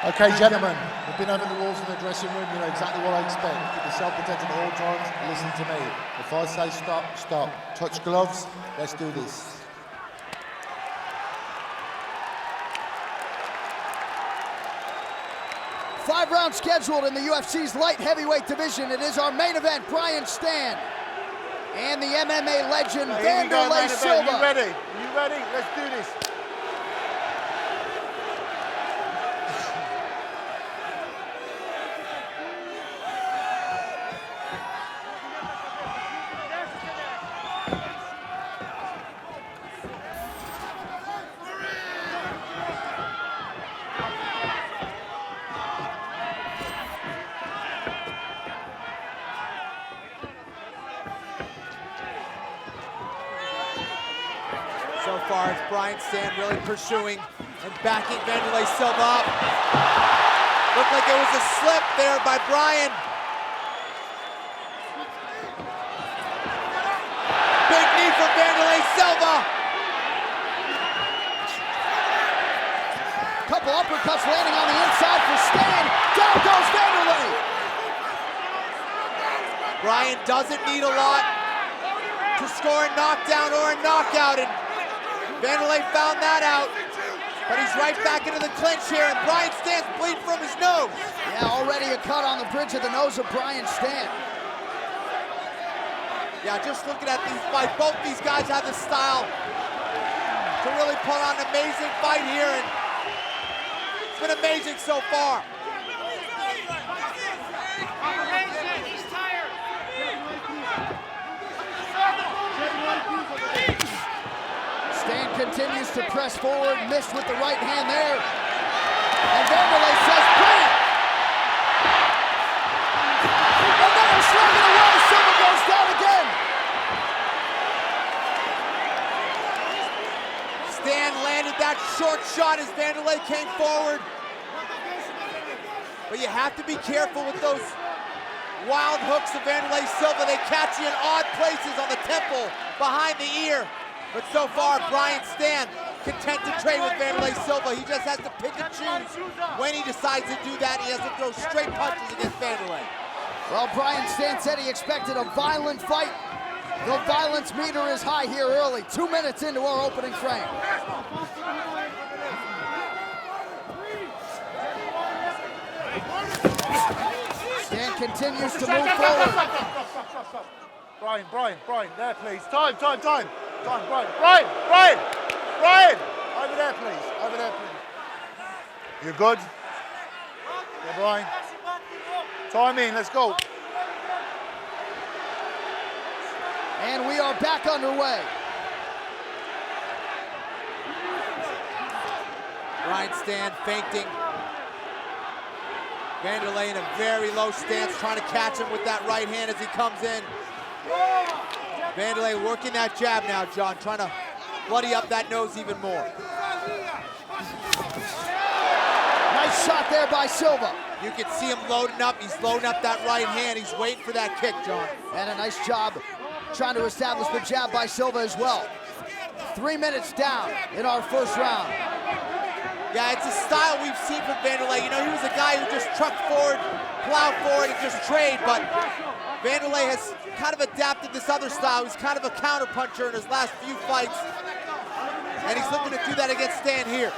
Okay, gentlemen, we've been over the walls in the dressing room. You know exactly what I expect. Keep yourself protected at all times. Listen to me. If I say stop, stop. Touch gloves. Let's do this. Five rounds scheduled in the UFC's light heavyweight division. It is our main event, Brian Stann and the MMA legend Vanderlei Silva. You ready? You ready? Let's do this. So far, it's Brian Stann really pursuing and backing Vanderlei Silva up. Looked like it was a slip there by Brian. Big knee for Vanderlei Silva. Couple uppercuts landing on the inside for Stann. Down goes Vanderlei. Brian doesn't need a lot to score a knockdown or a knockout, and Vanderlei found that out, but he's right back into the clinch here, and Brian Stann's bleeding from his nose. Yeah, already a cut on the bridge of the nose of Brian Stann. Yeah, just looking at these fights, both these guys have the style to really put on an amazing fight here, and it's been amazing so far. Stann continues to press forward, missed with the right hand there. And Vanderlei says, bring it! Another slugging away, Silva goes down again. Stann landed that short shot as Vanderlei came forward. But you have to be careful with those wild hooks of Vanderlei Silva. They catch you in odd places on the temple, behind the ear. But so far, Brian Stann content to trade with Vanderlei Silva. He just has to pick and choose when he decides to do that. He has to throw straight punches against Vanderlei. Well, Brian Stann said he expected a violent fight. The violence meter is high here early, 2 minutes into our opening frame. Stann continues to move forward. Brian, there please. Time, Brian. Over there please. You good? Yeah, Brian. Time in, let's go. And we are back underway. Brian Stann feinting. Vanderlei in a very low stance, trying to catch him with that right hand as he comes in. Vanderlei working that jab now, John, trying to bloody up that nose even more. Nice shot there by Silva. You can see him loading up. He's loading up that right hand. He's waiting for that kick, John. And a nice job trying to establish the jab by Silva as well. 3 minutes down in our first round. Yeah, it's a style we've seen from Vanderlei. You know, he was a guy who just trucked forward, plowed forward, and just trade, but Vanderlei has kind of adapted this other style. He's kind of a counter-puncher in his last few fights, and he's looking to do that against Stann here.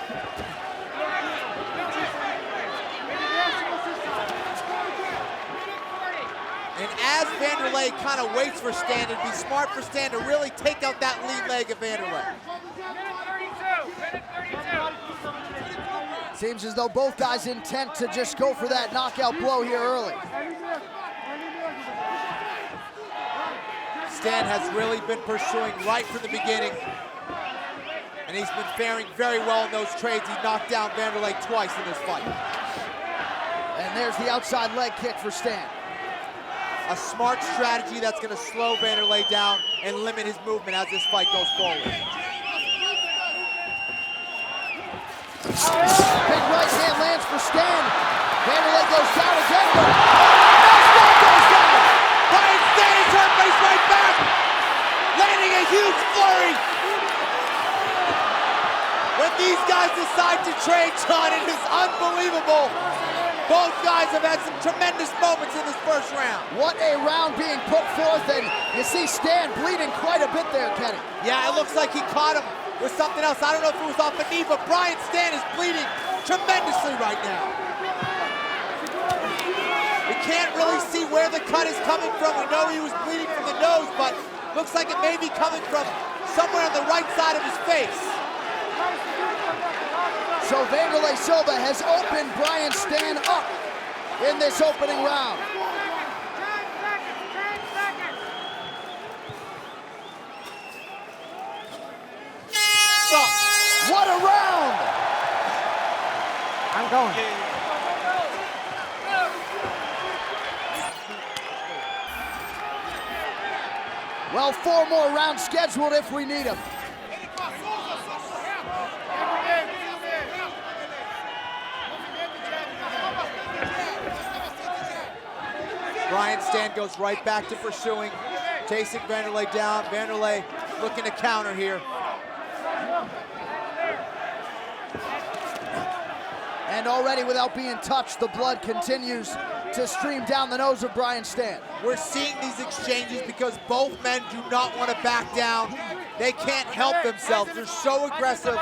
And as Vanderlei kind of waits for Stann, it'd be smart for Stann to really take out that lead leg of Vanderlei. Seems as though both guys intent to just go for that knockout blow here early. Stann has really been pursuing right from the beginning, and he's been faring very well in those trades. He knocked down Vanderlei twice in this fight. And there's the outside leg kick for Stann. A smart strategy that's going to slow Vanderlei down and limit his movement as this fight goes forward. Big right hand lands for Stann. Vanderlei goes down again, but Stann goes down. Brian Stann is hurt, but he's right back. Landing a huge flurry. With the these guys decide to trade, John, it is unbelievable. Both guys have had some tremendous moments in this first round. What a round being put forth, and you see Stann bleeding quite a bit there, Kenny. Yeah, it looks like he caught him with something else. I don't know if it was off the knee, but Brian Stann is bleeding tremendously right now. We can't really see where the cut is coming from. We know he was bleeding from the nose, but looks like it may be coming from somewhere on the right side of his face. So Wanderlei Silva has opened Brian Stann up in this opening round. What a round! I'm going. Well, 4 more rounds scheduled if we need them. Brian Stann goes right back to pursuing, chasing Wanderlei down. Wanderlei looking to counter here. And already without being touched, the blood continues to stream down the nose of Brian Stann. We're seeing these exchanges because both men do not want to back down. They can't help themselves. They're so aggressive.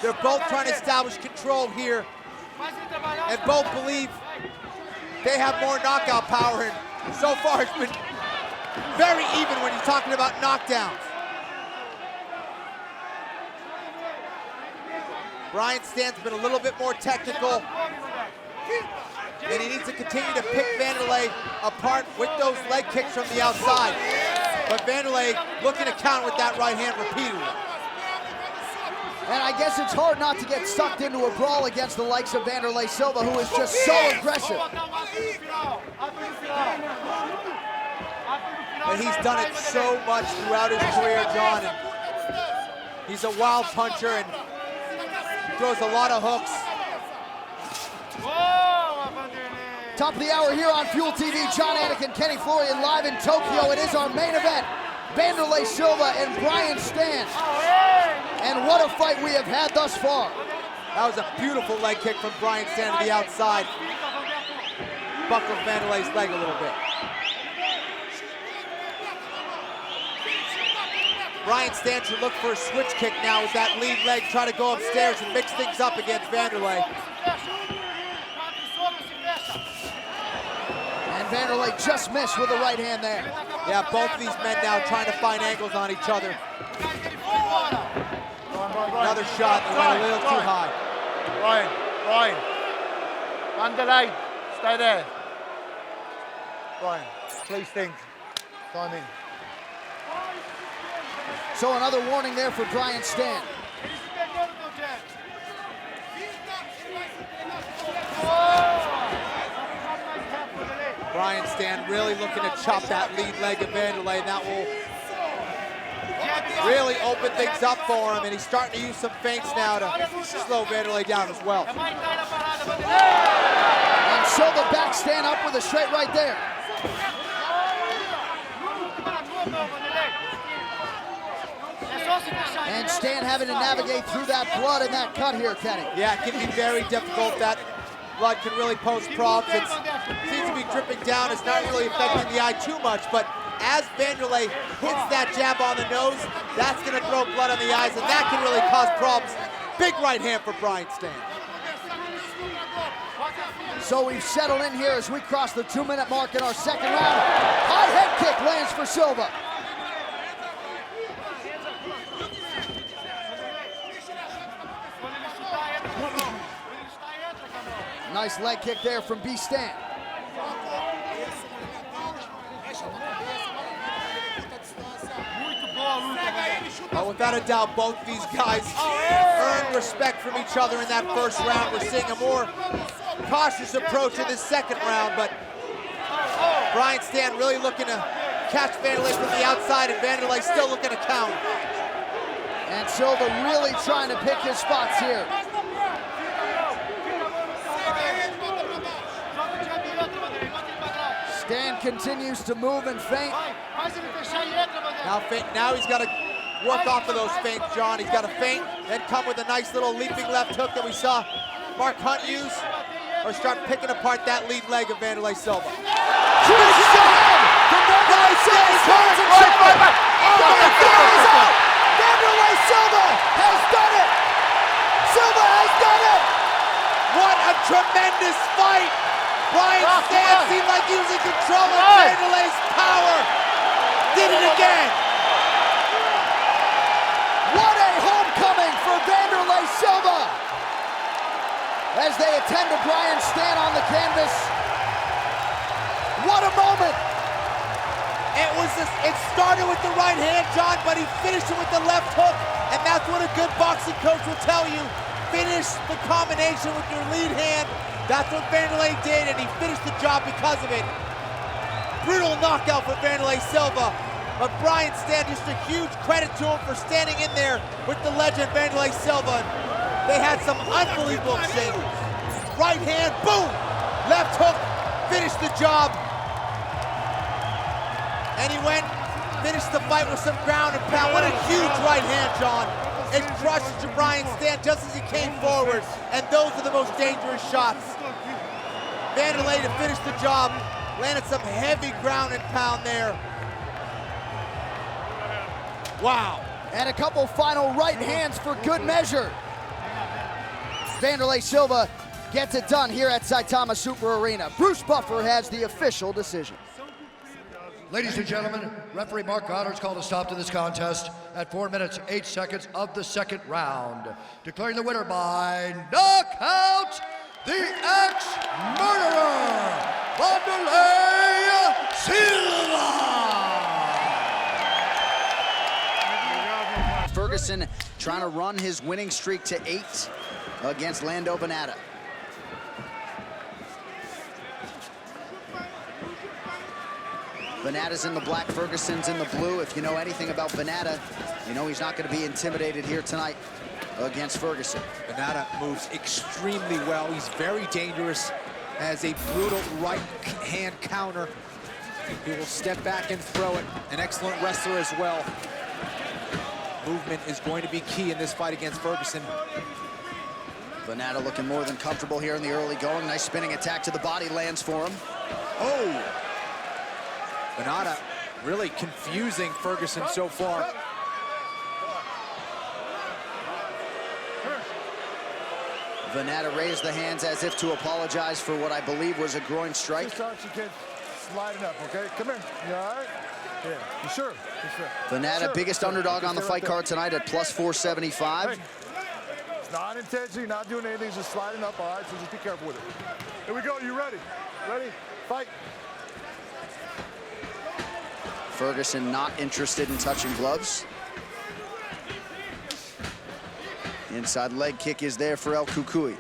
They're both trying to establish control here. And both believe they have more knockout power. And so far it's been very even when you're talking about knockdowns. Brian Stann's been a little bit more technical. And he needs to continue to pick Wanderlei apart with those leg kicks from the outside. But Wanderlei looking to counter with that right hand repeatedly. And I guess it's hard not to get sucked into a brawl against the likes of Wanderlei Silva, who is just so aggressive. But he's done it so much throughout his career, John. And he's a wild puncher and throws a lot of hooks. Top of the hour here on Fuel TV. John Anik and Kenny Florian live in Tokyo. It is our main event. Wanderlei Silva and Brian Stann. And what a fight we have had thus far. That was a beautiful leg kick from Brian Stann to the outside. Buckled Wanderlei's leg a little bit. Brian Stann should look for a switch kick now with that lead leg, try to go upstairs and mix things up against Wanderlei. And Wanderlei just missed with the right hand there. Yeah, both of these men now trying to find angles on each other. Another shot, they went a little too high. Brian. Wanderlei, stay there. Brian, please think. Time in. So another warning there for Brian Stann. Brian Stann really looking to chop that lead leg of Wanderlei, and that will really open things up for him, and he's starting to use some feints now to slow Wanderlei down as well. And Silva back Stann up with a straight right there. And Stann having to navigate through that blood and that cut here, Kenny. Yeah, it can be very difficult. That blood can really pose problems. It seems to be dripping down. It's not really affecting the eye too much, but as Wanderlei hits that jab on the nose, that's gonna throw blood on the eyes, and that can really cause problems. Big right hand for Brian Stann. So we've settled in here as we cross the 2-minute mark in our second round. High head kick lands for Silva. Nice leg kick there from B. Stann. Well, without a doubt, both these guys earned respect from each other in that first round. We're seeing a more cautious approach in this second round, but Brian Stann really looking to catch Wanderlei from the outside, and Wanderlei still looking to counter. And Silva really trying to pick his spots here. Now he's got to work off of those feints, John. He's got a feint, then come with a nice little leaping left hook that we saw Mark Hunt use, or start picking apart that lead leg of Vanderlei Silva. Huge shot! From Vanderlei Silva! Vanderlei Silva has done it! Silva has done it! What a tremendous fight! Brian Stann seemed like he was in control of Vanderlei's power. Did it again. What a homecoming for Vanderlei Silva as they attend to Brian Stann on the canvas. What a moment. It started with the right hand, John, but he finished it with the left hook, and that's what a good boxing coach will tell you. Finish the combination with your lead hand. That's what Vanderlei did, and he finished the job because of it. Brutal knockout for Vanderlei Silva, but Brian Stann, just a huge credit to him for standing in there with the legend Vanderlei Silva. They had some unbelievable exchanges. Right hand, boom! Left hook, finished the job. And he went, finished the fight with some ground and pound. What a huge right hand, John. It crushed Brian Stann just as he came forward, and those are the most dangerous shots. Vanderlei to finish the job, landed some heavy ground and pound there. Wow. And a couple final right hands for good measure. Vanderlei Silva gets it done here at Saitama Super Arena. Bruce Buffer has the official decision. Ladies and gentlemen, referee Mark Goddard's called a stop to this contest at 4 minutes, 8 seconds of the second round. Declaring the winner by knockout, the ex-murderer, Vanderlei Silva! Ferguson trying to run his winning streak to 8 against Lando Vannata. Vannata's in the black, Ferguson's in the blue. If you know anything about Vannata, you know he's not going to be intimidated here tonight against Ferguson. Vannata moves extremely well. He's very dangerous, has a brutal right hand counter. He will step back and throw it. An excellent wrestler as well. Movement is going to be key in this fight against Ferguson. Vannata looking more than comfortable here in the early going. Nice spinning attack to the body lands for him. Oh! Vannata really confusing Ferguson so far. Vannata raised the hands as if to apologize for what I believe was a groin strike. Just you can slide it up, okay? Come here. You all right? Yeah. You sure? You sure? Vannata, Sure. biggest underdog on the fight card tonight at plus 475. Hey, it's not intention. You're not doing anything. It's just sliding up, all right? So just be careful with it. Here we go. You ready? Ready? Fight. Ferguson not interested in touching gloves. Inside leg kick is there for El Cucuy.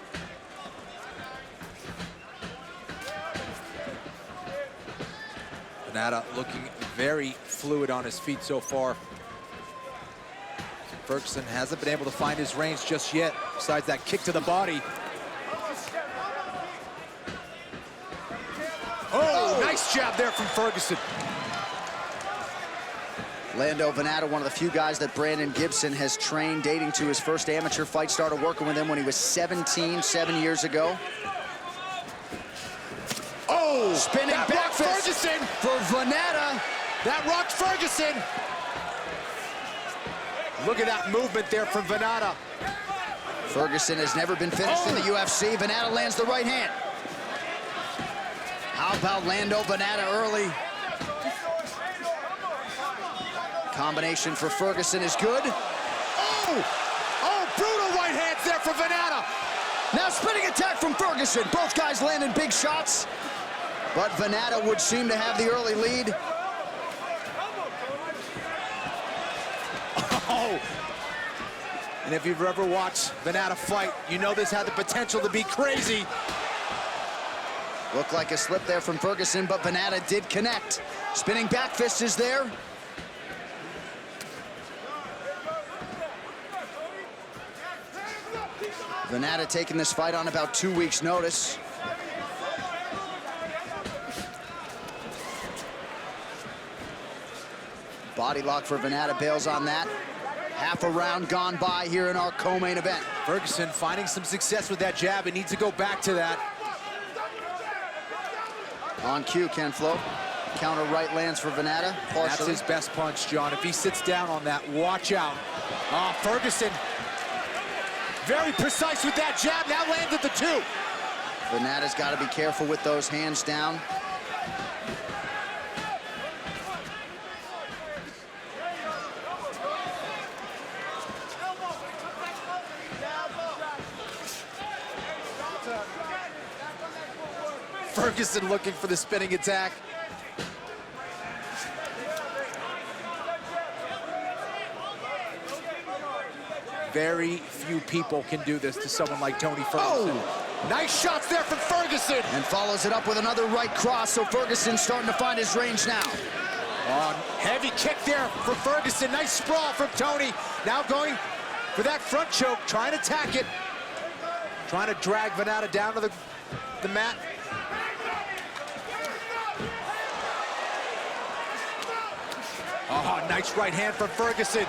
Vannata looking very fluid on his feet so far. Ferguson hasn't been able to find his range just yet, besides that kick to the body. Oh, nice jab there from Ferguson. Lando Vannata, one of the few guys that Brandon Gibson has trained, dating to his first amateur fight. Started working with him when he was 17, 7 years ago. Oh, Spinning that back rocked fist Ferguson. for Vannata. That rocked Ferguson. Look at that movement there from Vannata. Ferguson has never been finished in the UFC. Vannata lands the right hand. How about Lando Vannata early? Combination for Ferguson is good. Oh, brutal right hands there for Vannata. Now spinning attack from Ferguson. Both guys landing big shots, but Vannata would seem to have the early lead. Oh. And if you've ever watched Vannata fight, you know this had the potential to be crazy. Looked like a slip there from Ferguson, but Vannata did connect. Spinning back fist is there. Vannata taking this fight on about 2 weeks' notice. Body lock for Vannata, bails on that. Half a round gone by here in our co-main event. Ferguson finding some success with that jab. He needs to go back to that. On cue, Ken Flo. Counter right lands for Vannata. That's his best punch, John. If he sits down on that, watch out. Ferguson, very precise with that jab. Now landed the two. Vannata's got to be careful with those hands down. Ferguson looking for the spinning attack. Very few people can do this to someone like Tony Ferguson. Oh! Nice shots there from Ferguson. And follows it up with another right cross, so Ferguson's starting to find his range now. Heavy kick there from Ferguson. Nice sprawl from Tony. Now going for that front choke, trying to attack it. Trying to drag Vannata down to the mat. Nice right hand from Ferguson.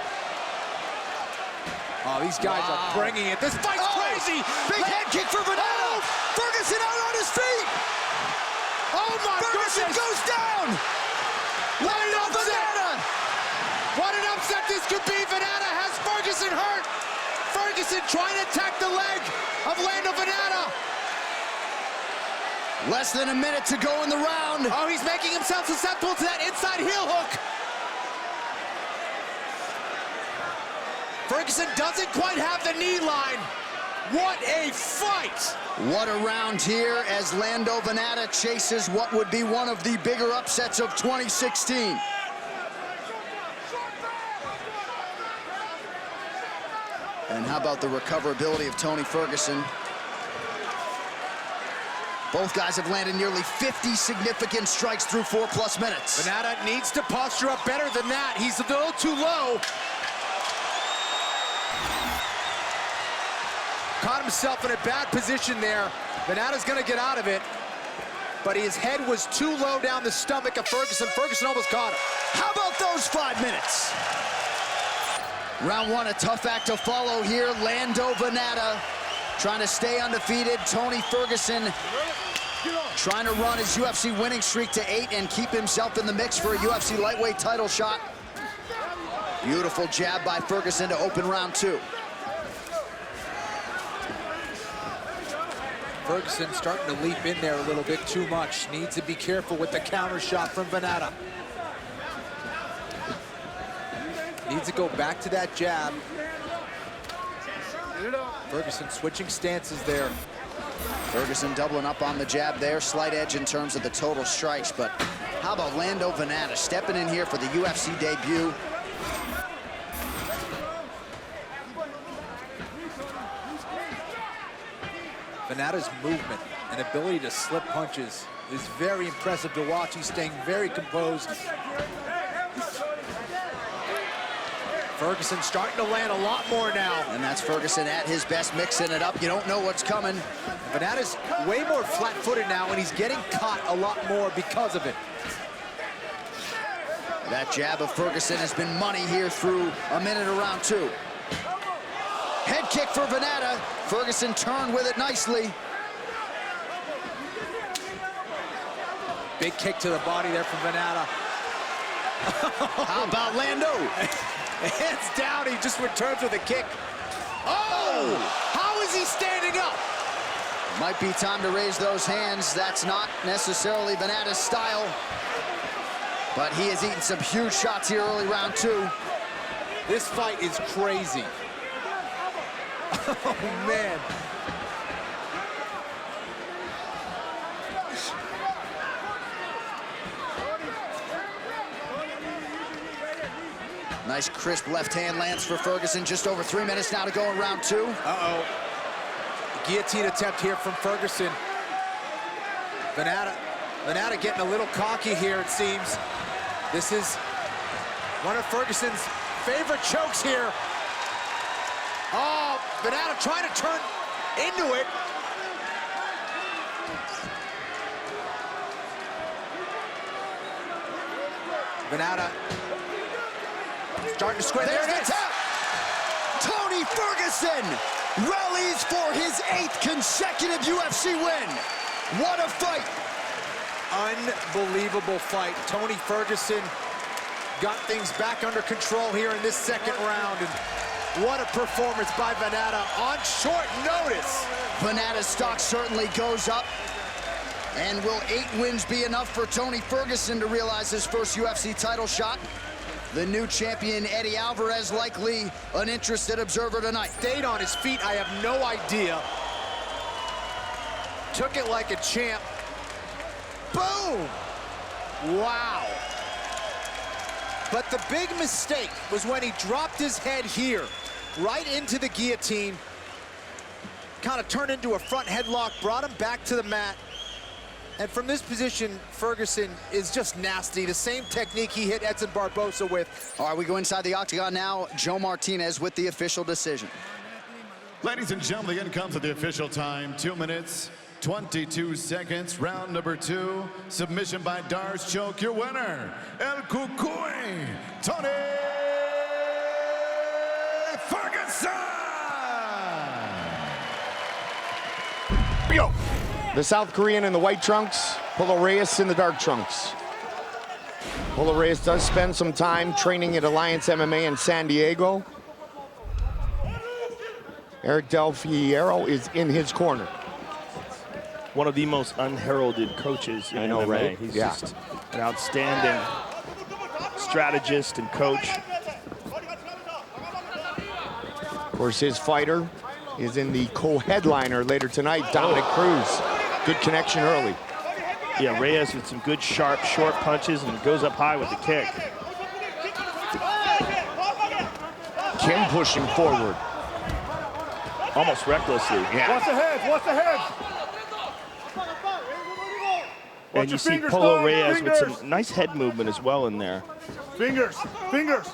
These guys are bringing it. This fight's crazy. Big head kick for Vannata. Ferguson out on his feet. Oh my Ferguson goodness. goes down. What an upset. What an upset this could be. Vannata has Ferguson hurt. Ferguson trying to attack the leg of Vannata. Less than a minute to go in the round. He's making himself susceptible to that inside heel hook. Ferguson doesn't quite have the knee line. What a fight! What a round here as Vannata chases what would be one of the bigger upsets of 2016. And how about the recoverability of Tony Ferguson? Both guys have landed nearly 50 significant strikes through 4+ minutes. Vannata needs to posture up better than that. He's a little too low. Caught himself in a bad position there. Vannata's gonna get out of it, but his head was too low down the stomach of Ferguson. Ferguson almost caught him. How about those 5 minutes? Round one, a tough act to follow here. Vannata trying to stay undefeated. Tony Ferguson trying to run his UFC winning streak to 8 and keep himself in the mix for a UFC lightweight title shot. Beautiful jab by Ferguson to open round two. Ferguson starting to leap in there a little bit too much. Needs to be careful with the counter shot from Vannata. Needs to go back to that jab. Ferguson switching stances there. Ferguson doubling up on the jab there. Slight edge in terms of the total strikes, but how about Vannata stepping in here for the UFC debut? Vannata's movement and ability to slip punches is very impressive to watch. He's staying very composed. Ferguson starting to land a lot more now. And that's Ferguson at his best, mixing it up. You don't know what's coming. Vannata's way more flat-footed now, and he's getting caught a lot more because of it. That jab of Ferguson has been money here through a minute of round two. Head kick for Vannata. Ferguson turned with it nicely. Big kick to the body there from Vannata. How about Lando? Hands down, he just returns with a kick. Oh! How is he standing up? Might be time to raise those hands. That's not necessarily Vannata's style. But he has eaten some huge shots here early round two. This fight is crazy. Oh, man. Nice crisp left hand lands for Ferguson. Just over 3 minutes now to go in round two. Uh-oh. Guillotine attempt here from Ferguson. Vannata getting a little cocky here, it seems. This is one of Ferguson's favorite chokes here. Oh, Vannata trying to turn into it. Vannata starting to square. There's There it the is. tap. Tony Ferguson rallies for his 8th consecutive UFC win. What a fight. Unbelievable fight. Tony Ferguson got things back under control here in this second round. And what a performance by Vannata on short notice. Vannata's stock certainly goes up. And will 8 wins be enough for Tony Ferguson to realize his first UFC title shot? The new champion, Eddie Alvarez, likely an interested observer tonight. Stayed on his feet, I have no idea. Took it like a champ. Boom! Wow. But the big mistake was when he dropped his head here, right into the guillotine. Kind of turned into a front headlock, brought him back to the mat. And from this position, Ferguson is just nasty. The same technique he hit Edson Barbosa with. All right, we go inside the octagon now. Joe Martinez with the official decision. Ladies and gentlemen, again comes at the official time. 2 minutes, 22 seconds. Round number 2. Submission by Darce choke. Your winner, El Cucuy, Tony Ferguson. Yo. The South Korean in the white trunks, Polo Reyes in the dark trunks. Polo Reyes does spend some time training at Alliance MMA in San Diego. Eric Del Fierro is in his corner. One of the most unheralded coaches in MMA. Right? He's just an outstanding strategist and coach. Of course, his fighter is in the co-headliner later tonight, Dominic Cruz. Good connection early. Yeah, Reyes with some good, sharp, short punches and goes up high with the kick. Kim pushing forward. Almost recklessly. Yeah. Watch the head, watch the head. And you see Polo Reyes with some nice head movement as well in there. Fingers, fingers.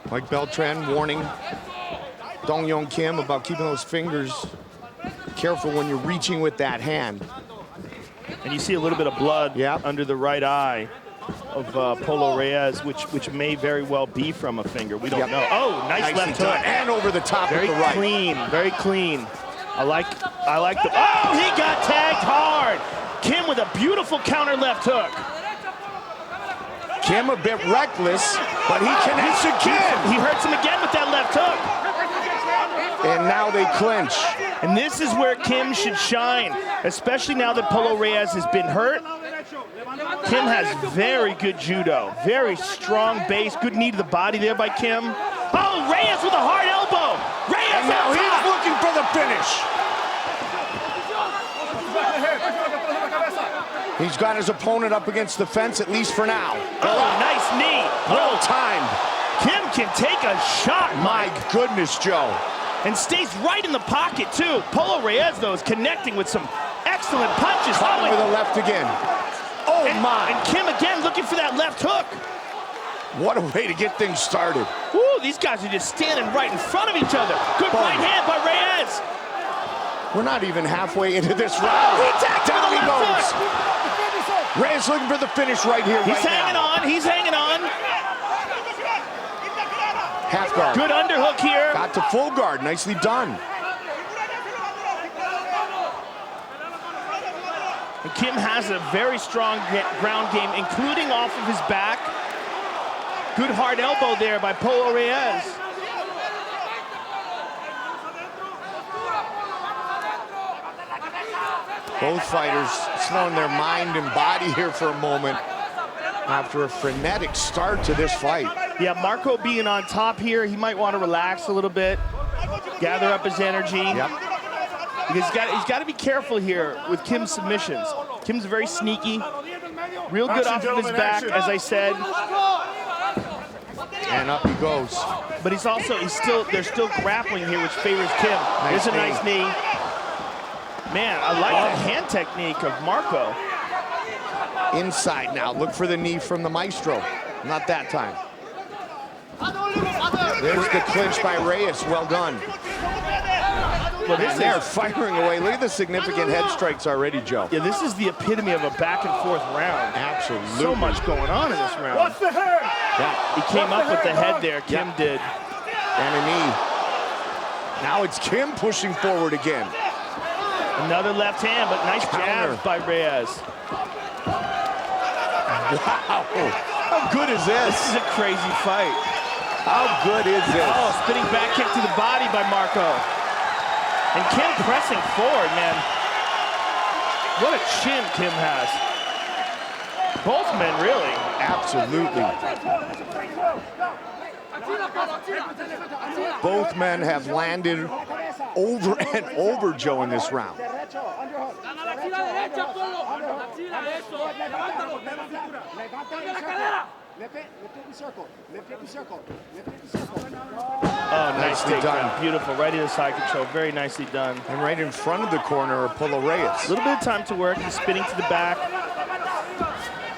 Mike Beltran warning Dong Yong Kim about keeping those fingers careful when you're reaching with that hand. And you see a little bit of blood under the right eye of Polo Reyes, which may very well be from a finger. We don't know. Oh, nice left hook. And over the top very with the right. Clean, very clean. I like the, oh, he got tagged hard. Kim with a beautiful counter left hook. Kim a bit reckless, but he connects again. He hurts him again with that left hook. And now they clinch. And this is where Kim should shine, especially now that Polo Reyes has been hurt. Kim has very good judo, very strong base, good knee to the body there by Kim. Oh, Reyes with a hard elbow. Reyes and now he's looking for the finish. He's got his opponent up against the fence, at least for now. Oh, nice knee. Well timed. Kim can take a shot, My goodness, Joe. And stays right in the pocket, too. Polo Reyes, though, is connecting with some excellent punches. Caught with the left again. Oh, my. And Kim, again, looking for that left hook. What a way to get things started. Woo, these guys are just standing right in front of each other. Good right hand by Reyes. We're not even halfway into this round. Down he goes. Reyes looking for the finish right here, He's hanging on. He's hanging on. Half guard. Good underhook here. Got to full guard. Nicely done. And Kim has a very strong ground game, including off of his back. Good hard elbow there by Polo Reyes. Both fighters slowing their mind and body here for a moment after a frenetic start to this fight. Yeah, Marco being on top here, he might want to relax a little bit, gather up his energy. Yep. Because he's got to be careful here with Kim's submissions. Kim's very sneaky, real good off of his back, as I said. And up he goes. But they're still grappling here, which favors Kim. Here's a nice knee. Man, I like the hand technique of Marco. Inside now, look for the knee from the maestro. Not that time. There's the clinch by Reyes, well done. Well, they're firing away. Look at the significant head strikes already, Joe. Yeah, this is the epitome of a back and forth round. Absolutely. So much going on in this round. Watch the head. Yeah. He came up with the head there, Kim did. And a knee. Now it's Kim pushing forward again. Another left hand, but nice jab by Reyes. Wow. How good is this? This is a crazy fight. How good is this? Oh, spinning back kick to the body by Marco. And Kim pressing forward, man. What a chin Kim has. Both men, really. Absolutely. Both men have landed over and over Joe in this round. Oh, nicely done. Beautiful, right into side control, very nicely done. And right in front of the corner of Polo Reyes. A little bit of time to work, he's spinning to the back.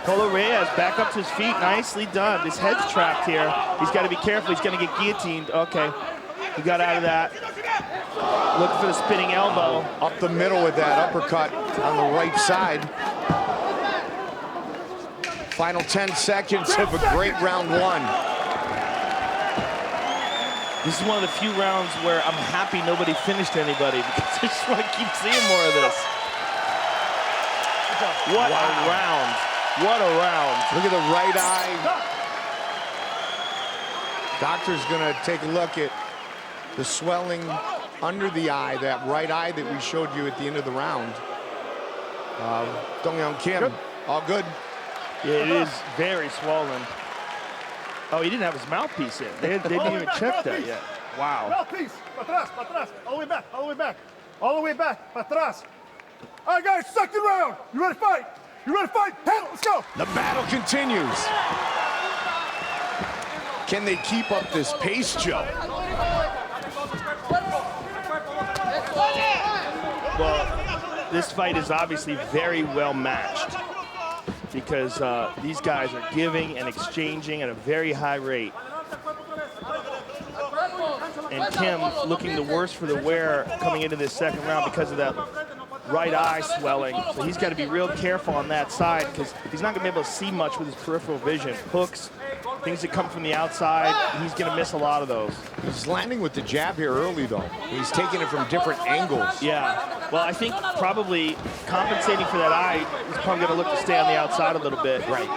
Polo Reyes back up to his feet, nicely done. His head's trapped here. He's got to be careful, he's going to get guillotined. Okay, he got out of that. Looking for the spinning elbow. Up the middle with that uppercut on the right side. Final 10 seconds of a great round one. This is one of the few rounds where I'm happy nobody finished anybody because I just want to keep seeing more of this. What a round. What a round. Look at the right eye. Doctor's gonna take a look at the swelling under the eye, that right eye that we showed you at the end of the round. Dong-Young Kim, all good. Yeah, it is very swollen. Oh, he didn't have his mouthpiece in. They didn't even check that yet. Wow. Mouthpiece, para atrás, all the way back, all the way back, all the way back, para atrás. All right, guys, second round. You ready to fight? You ready to fight? Handle, let's go. The battle continues. Can they keep up this pace, Joe? Well, this fight is obviously very well matched because these guys are giving and exchanging at a very high rate. And Kim looking the worse for the wear coming into this second round because of that right eye swelling. So he's got to be real careful on that side because he's not going to be able to see much with his peripheral vision. Hooks, things that come from the outside, he's going to miss a lot of those. He's landing with the jab here early, though. He's taking it from different angles. Yeah. Well, I think probably compensating for that eye, he's probably going to look to stay on the outside a little bit. Right.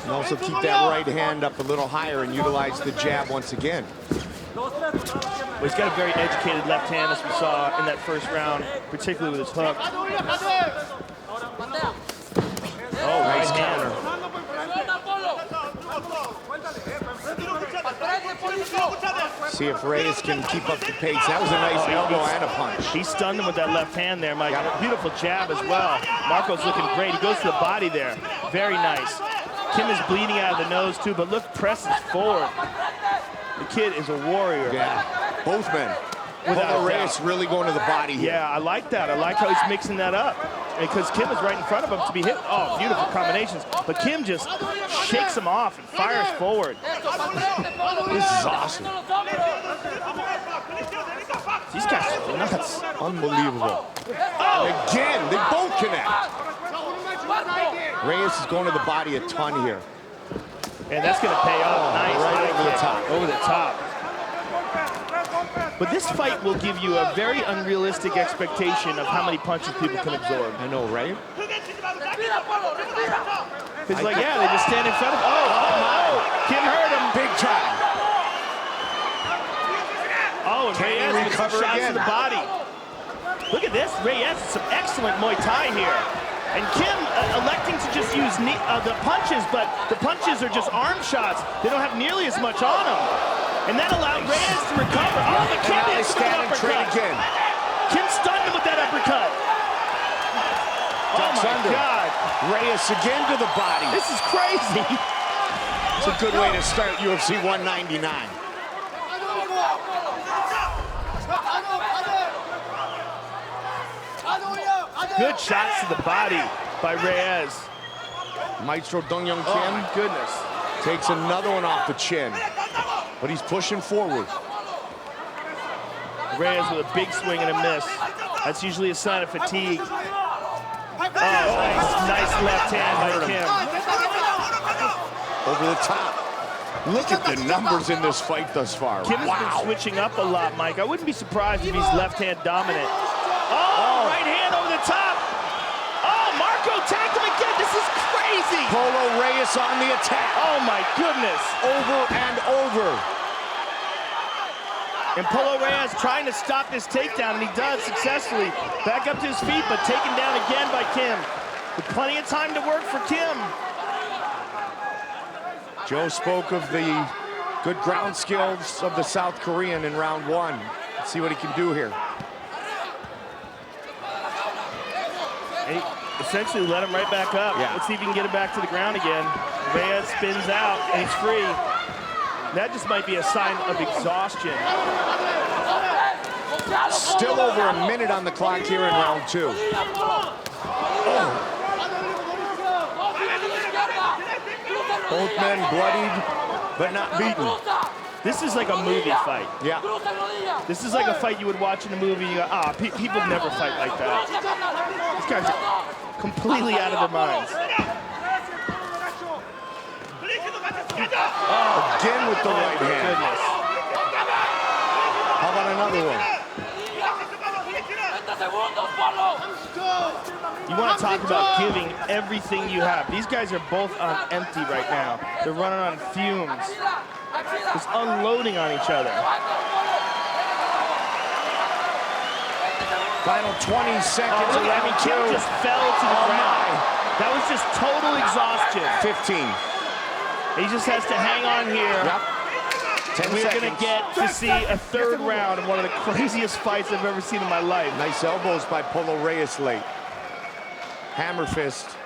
And also keep that right hand up a little higher and utilize the jab once again. Well, he's got a very educated left hand, as we saw in that first round, particularly with his hook. Oh, nice counter. See if Reyes can keep up the pace. That was a nice elbow and a punch. He stunned him with that left hand there, Mike. Beautiful jab as well. Marco's looking great. He goes to the body there. Very nice. Kim is bleeding out of the nose, too, but look, presses forward. The kid is a warrior. Yeah, both men. Polo Reyes really going to the body here. Yeah, I like that. I like how he's mixing that up. Because Kim is right in front of him to be hit. Oh, beautiful combinations. But Kim just shakes him off and fires forward. This is awesome. These guys are nuts. Unbelievable. Oh. Again, they both connect. Reyes is going to the body a ton here. And that's going to pay off. Nice. Right over the top. Over the top. But this fight will give you a very unrealistic expectation of how many punches people can absorb. I know, right? It's like, yeah, they just stand in front of him. Oh, Kim hurt him. Big time. Oh, and Reyes with some shots again to the body. Look at this. Reyes, some excellent Muay Thai here. And Kim electing to just use the punches, but the punches are just arm shots. They don't have nearly as much on them. And that allowed Reyes to recover. Oh, but Kim hits him with an uppercut. Again. Kim stunned him with that uppercut. Oh my God. Reyes again to the body. This is crazy. It's a good way to start UFC 199. Good shots to the body by Reyes. Maestro Dong-Young Kim. Oh my goodness. Takes another one off the chin. But he's pushing forward. Reyes with a big swing and a miss. That's usually a sign of fatigue. Oh, nice left hand by Kim. Over the top. Look at the numbers in this fight thus far. Kim's been switching up a lot, Mike. I wouldn't be surprised if he's left-hand dominant. Oh, right hand over the top. Oh, Marco tagged him again. This is crazy. Polo Reyes on the attack. Oh, my goodness. Over and over. And Polo Reyes trying to stop this takedown, and he does successfully. Back up to his feet, but taken down again by Kim. With plenty of time to work for Kim. Joe spoke of the good ground skills of the South Korean in round one. Let's see what he can do here. He essentially let him right back up. Yeah. Let's see if he can get it back to the ground again. Reyes spins out, and he's free. That just might be a sign of exhaustion. Still over a minute on the clock here in round two. Oh. Both men bloodied, but not beaten. This is like a movie fight. Yeah. This is like a fight you would watch in a movie. You go, people never fight like that. These guys are completely out of their minds. Oh, again with the right hand. Goodness. How about another one? You want to talk about giving everything you have. These guys are both on empty right now. They're running on fumes. Just unloading on each other. Final 20 seconds. I mean, Kim just fell to the ground. That was just total exhaustion. 15. He just has to hang on here. Yep. 10 We're seconds. going to get to see a third round of one of the craziest fights I've ever seen in my life. Nice elbows by Polo Reyes late. Hammer fist.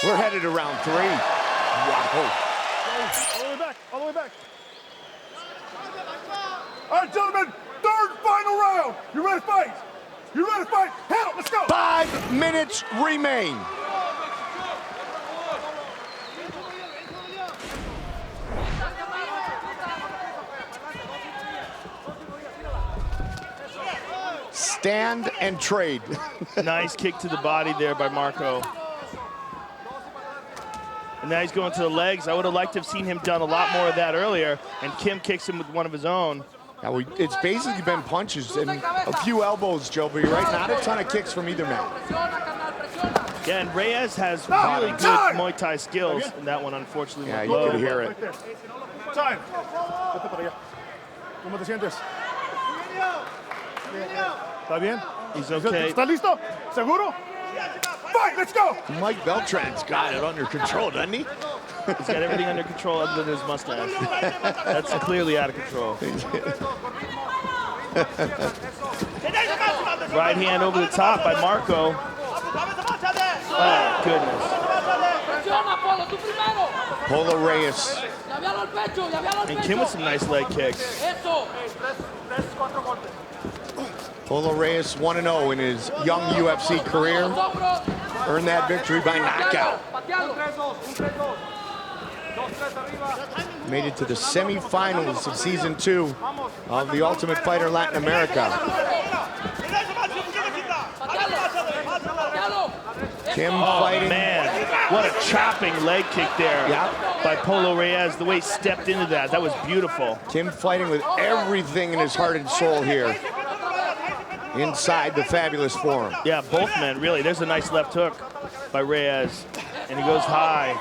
We're headed to round three. Wow. All the way back, all the way back. All right, gentlemen, third final round. You ready to fight? You ready to fight? Hell, let's go. 5 minutes remain. Stand and trade. Nice kick to the body there by Marco. And now he's going to the legs. I would have liked to have seen him done a lot more of that earlier. And Kim kicks him with one of his own. Now it's basically been punches and a few elbows, Joe, but you're right, not a ton of kicks from either man. Yeah, and Reyes has really good Muay Thai skills. And that one, unfortunately, Yeah, went you low. could hear it. Time. Vete para allá. ¿Cómo te sientes? ¿Está bien? He's okay. ¿Estás listo? ¿Seguro? Fight, let's go! Mike Beltran's got it under control, doesn't he? He's got everything under control other than his mustache. That's clearly out of control. Right hand over the top by Marco. Oh, goodness. Polo Reyes. And Kim with some nice leg kicks. Polo Reyes 1-0 in his young UFC career. Earned that victory by knockout. Made it to the semifinals of season 2 of The Ultimate Fighter Latin America. Kim fighting. Man, what a chopping leg kick there by Polo Reyes. The way he stepped into that, that was beautiful. Kim fighting with everything in his heart and soul here inside the fabulous forum. Yeah, both men, really. There's a nice left hook by Reyes, and he goes high.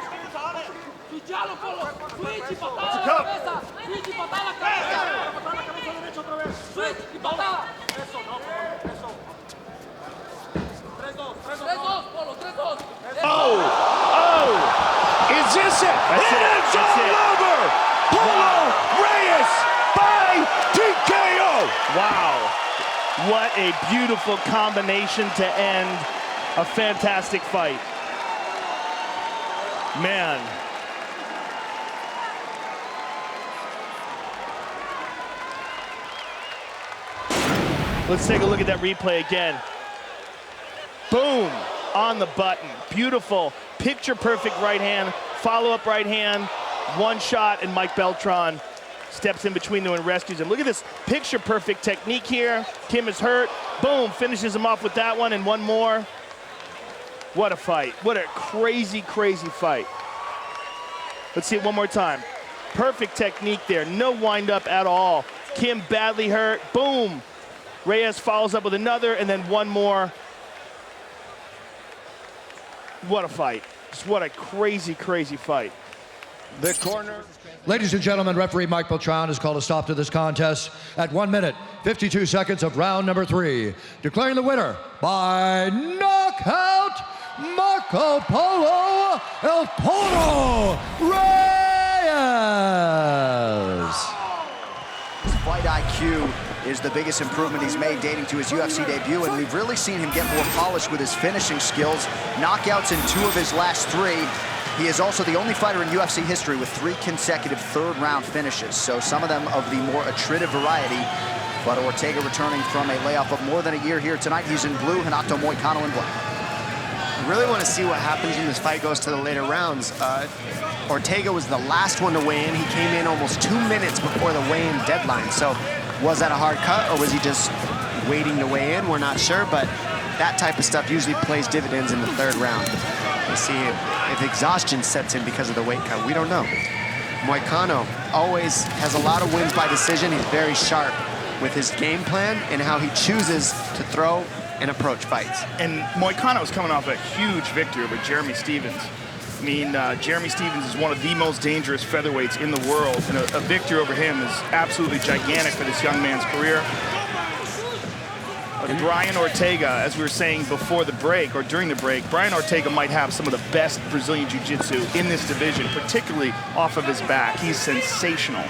Oh! Is this it? It's all over! Polo Reyes by TKO! Wow. What a beautiful combination to end a fantastic fight. Man. Let's take a look at that replay again. Boom, on the button. Beautiful, picture-perfect right hand, follow-up right hand, one shot, and Mike Beltran steps in between them and rescues him. Look at this picture-perfect technique here. Kim is hurt. Boom, finishes him off with that one and one more. What a fight. What a crazy, crazy fight. Let's see it one more time. Perfect technique there, no wind up at all. Kim badly hurt, boom. Reyes follows up with another, and then one more. What a fight. Just what a crazy, crazy fight. The corner. Ladies and gentlemen, referee Mike Beltran has called a stop to this contest at 1 minute, 52 seconds of round number 3. Declaring the winner by knockout, Marco Polo El Polo Reyes. His fight IQ is the biggest improvement he's made dating to his UFC debut, and we've really seen him get more polished with his finishing skills. Knockouts in 2 of his last 3. He is also the only fighter in UFC history with 3 consecutive third-round finishes, so some of them of the more attritive variety. But Ortega returning from a layoff of more than a year here tonight. He's in blue, Renato Moicano in black. I really want to see what happens when this fight goes to the later rounds. Ortega was the last one to weigh in. He came in almost 2 minutes before the weigh-in deadline. So was that a hard cut, or was he just waiting to weigh in? We're not sure, but that type of stuff usually plays dividends in the 3rd round. You see if exhaustion sets in because of the weight cut. We don't know. Moicano always has a lot of wins by decision. He's very sharp with his game plan and how he chooses to throw and approach fights. And Moicano's coming off a huge victory over Jeremy Stephens. I mean, Jeremy Stephens is one of the most dangerous featherweights in the world, and a victory over him is absolutely gigantic for this young man's career. But Brian Ortega, as we were saying before the break, or during the break, Brian Ortega might have some of the best Brazilian Jiu-Jitsu in this division, particularly off of his back. He's sensational.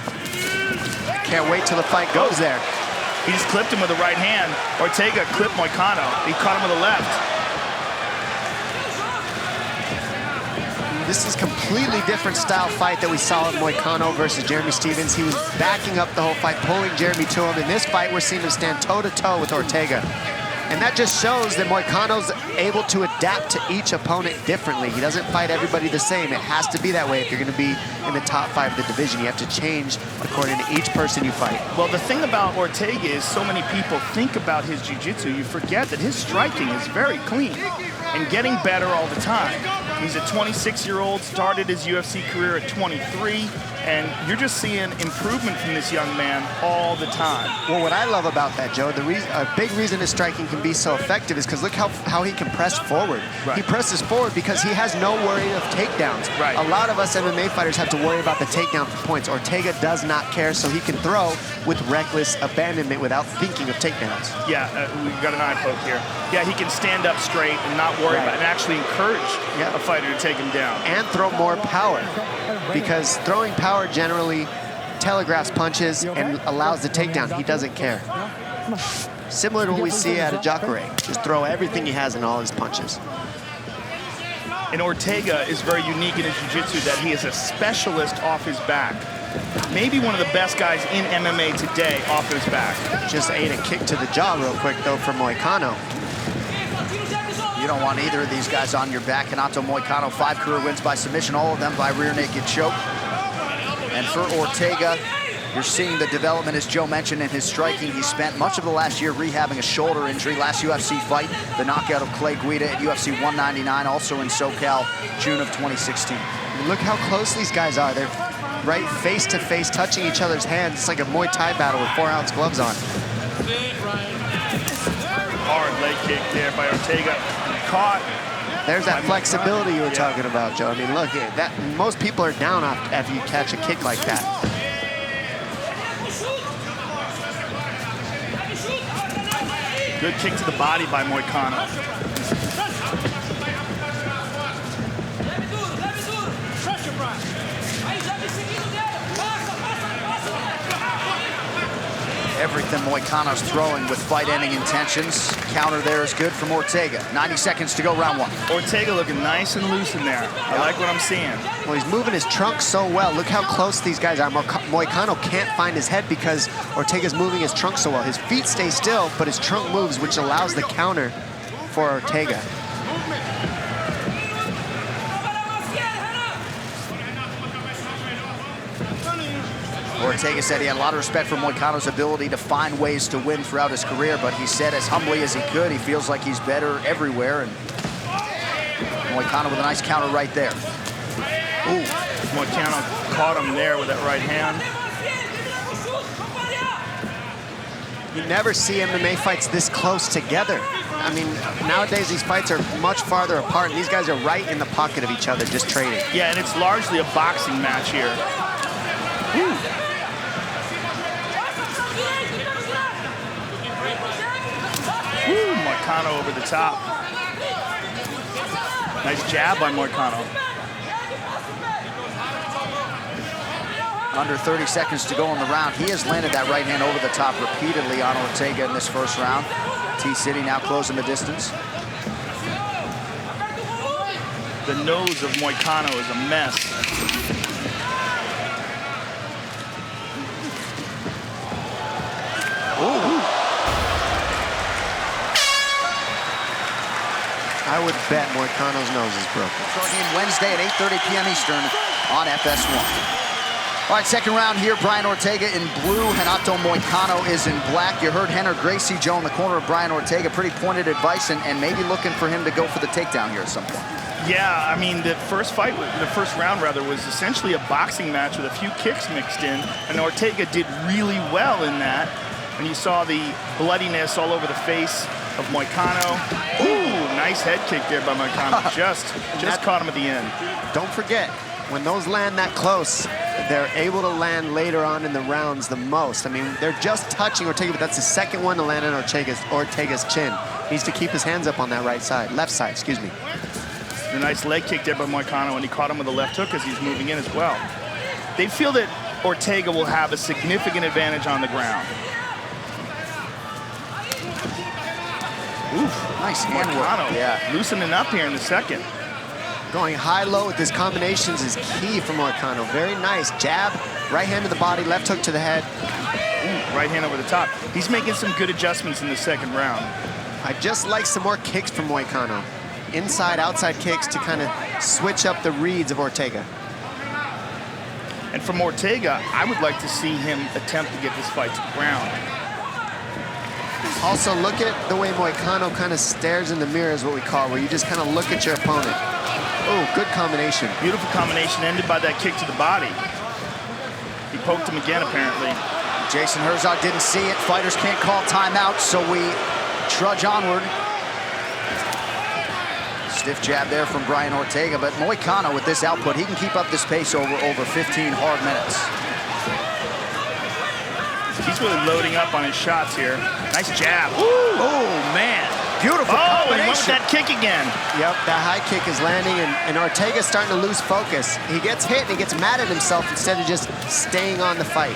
Can't wait till the fight goes there. He just clipped him with the right hand. Ortega clipped Moicano. He caught him with the left. This is a completely different style fight that we saw in Moicano versus Jeremy Stephens. He was backing up the whole fight, pulling Jeremy to him. In this fight, we're seeing him stand toe-to-toe with Ortega. And that just shows that Moicano's able to adapt to each opponent differently. He doesn't fight everybody the same. It has to be that way if you're going to be in the top 5 of the division. You have to change according to each person you fight. Well, the thing about Ortega is so many people think about his jiu-jitsu. You forget that his striking is very clean and getting better all the time. He's a 26-year-old, started his UFC career at 23, and you're just seeing improvement from this young man all the time. Well, what I love about that, Joe, a big reason his striking can be so effective is because look how he can press forward. Right. He presses forward because he has no worry of takedowns. Right. A lot of us MMA fighters have to worry about the takedown for points. Ortega does not care, so he can throw with reckless abandonment without thinking of takedowns. Yeah, we've got an eye poke here. Yeah, he can stand up straight and not worry about it, and actually encourage a fighter to take him down. And throw more power, because throwing power generally telegraphs punches and allows the takedown. He doesn't care. Similar to what we see at a Jacare. Just throw everything he has in all his punches. And Ortega is very unique in his jiu-jitsu that he is a specialist off his back. Maybe one of the best guys in MMA today off his back. Just ate a kick to the jaw real quick, though, from Moicano. You don't want either of these guys on your back. Renato Moicano, 5 career wins by submission, all of them by rear naked choke. And for Ortega, you're seeing the development, as Joe mentioned, in his striking. He spent much of the last year rehabbing a shoulder injury. Last UFC fight, the knockout of Clay Guida at UFC 199, also in SoCal, June of 2016. And look how close these guys are. They're right face to face, touching each other's hands. It's like a Muay Thai battle with 4-ounce gloves on. Hard leg kick there by Ortega. Caught. There's that flexibility you were talking about, Joe. I mean, look, that most people are down after you catch a kick like that. Good kick to the body by Moicano. Everything Moicano's throwing with fight-ending intentions. Counter there is good from Ortega. 90 seconds to go, round 1. Ortega looking nice and loose in there. I like what I'm seeing. Well, he's moving his trunk so well. Look how close these guys are. Moicano can't find his head because Ortega's moving his trunk so well. His feet stay still, but his trunk moves, which allows the counter for Ortega. Ortega said he had a lot of respect for Moicano's ability to find ways to win throughout his career, but he said as humbly as he could, he feels like he's better everywhere, and Moicano with a nice counter right there. Ooh, Moicano caught him there with that right hand. You never see MMA fights this close together. I mean, nowadays these fights are much farther apart, and these guys are right in the pocket of each other, just trading. Yeah, and it's largely a boxing match here. Woo. Woo, Moicano over the top. Nice jab by Moicano. Under 30 seconds to go in the round. He has landed that right hand over the top repeatedly on Ortega in this first round. T-City now closing the distance. The nose of Moicano is a mess. Ooh. I would bet Moicano's nose is broken. Pro game Wednesday at 8:30 p.m. Eastern on FS1. All right, second round here. Brian Ortega in blue. Renato Moicano is in black. You heard Henner Gracie Joe in the corner of Brian Ortega. Pretty pointed advice and maybe looking for him to go for the takedown here at some point. Yeah, I mean, the first round rather, was essentially a boxing match with a few kicks mixed in, and Ortega did really well in that. And you saw the bloodiness all over the face of Moicano. Ooh, nice head kick there by Moicano. just caught him at the end. Don't forget, when those land that close, they're able to land later on in the rounds the most. I mean, they're just touching Ortega, but that's the second one to land on Ortega's chin. He needs to keep his hands up on that right side, left side, excuse me. A nice leg kick there by Moicano, and he caught him with a left hook as he's moving in as well. They feel that Ortega will have a significant advantage on the ground. Oof, nice hand work. Yeah, loosening up here in the second. Going high-low with his combinations is key for Moicano. Very nice. Jab, right hand to the body, left hook to the head. Ooh, right hand over the top. He's making some good adjustments in the second round. I just like some more kicks from Moicano. Inside, outside kicks to kind of switch up the reads of Ortega. And from Ortega, I would like to see him attempt to get this fight to the ground. Also, look at the way Moicano kind of stares in the mirror is what we call it, where you just kind of look at your opponent. Oh, good combination. Beautiful combination, ended by that kick to the body. He poked him again, apparently. Jason Herzog didn't see it. Fighters can't call timeout, so we trudge onward. Stiff jab there from Brian Ortega, but Moicano with this output, he can keep up this pace over 15 hard minutes. He's really loading up on his shots here. Nice jab. Ooh. Oh, man. Beautiful combination. He went with that kick again. Yep, that high kick is landing, and Ortega's starting to lose focus. He gets hit, and he gets mad at himself instead of just staying on the fight.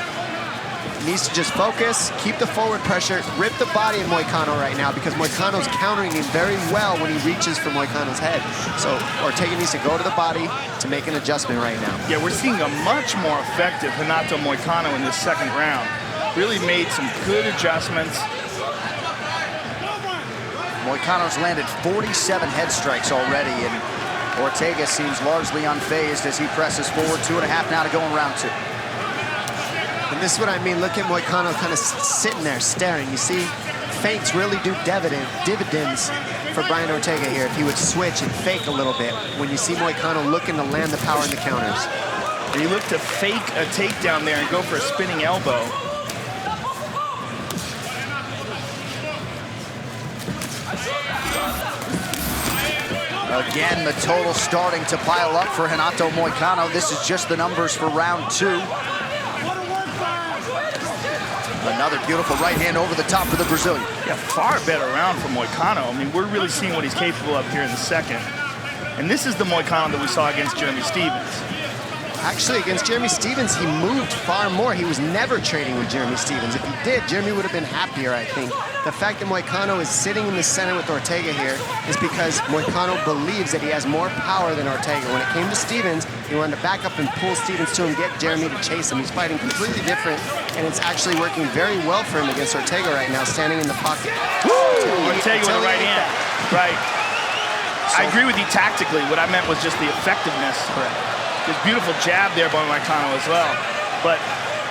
He needs to just focus, keep the forward pressure, rip the body of Moicano right now, because Moicano's countering him very well when he reaches for Moicano's head. So Ortega needs to go to the body to make an adjustment right now. Yeah, we're seeing a much more effective Renato Moicano in this second round. Really made some good adjustments. Moicano's landed 47 head strikes already, and Ortega seems largely unfazed as he presses forward. 2.5 now to go in round 2. And this is what I mean. Look at Moicano kind of sitting there staring. You see, feints really do dividends for Brian Ortega here. If he would switch and fake a little bit when you see Moicano looking to land the power in the counters. And he looked to fake a takedown there and go for a spinning elbow. Again, the total starting to pile up for Renato Moicano. This is just the numbers for round 2. Another beautiful right hand over the top for the Brazilian. Yeah, far better round for Moicano. I mean, we're really seeing what he's capable of here in the second. And this is the Moicano that we saw against Jeremy Stephens. Actually, against Jeremy Stephens, he moved far more. He was never trading with Jeremy Stephens. If he did, Jeremy would have been happier, I think. The fact that Moicano is sitting in the center with Ortega here is because Moicano believes that he has more power than Ortega. When it came to Stephens, he wanted to back up and pull Stephens to him, get Jeremy to chase him. He's fighting completely different, and it's actually working very well for him against Ortega right now, standing in the pocket. Ortega with a right hand. Right. So, I agree with you tactically. What I meant was just the effectiveness. Correct. There's beautiful jab there by Moicano as well. But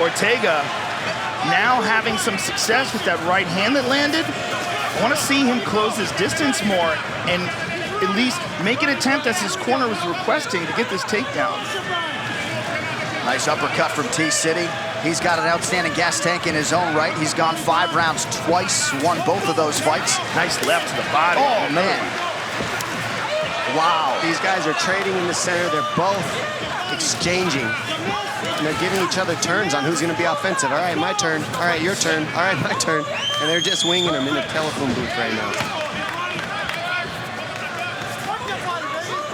Ortega now having some success with that right hand that landed. I want to see him close his distance more and at least make an attempt, as his corner was requesting, to get this takedown. Nice uppercut from T-City. He's got an outstanding gas tank in his own right. He's gone 5 rounds twice, won both of those fights. Nice left to the body. Oh, man. Wow. These guys are trading in the center. They're both exchanging. And they're giving each other turns on who's going to be offensive. All right, my turn. All right, your turn. All right, my turn. And they're just winging them in the telephone booth right now.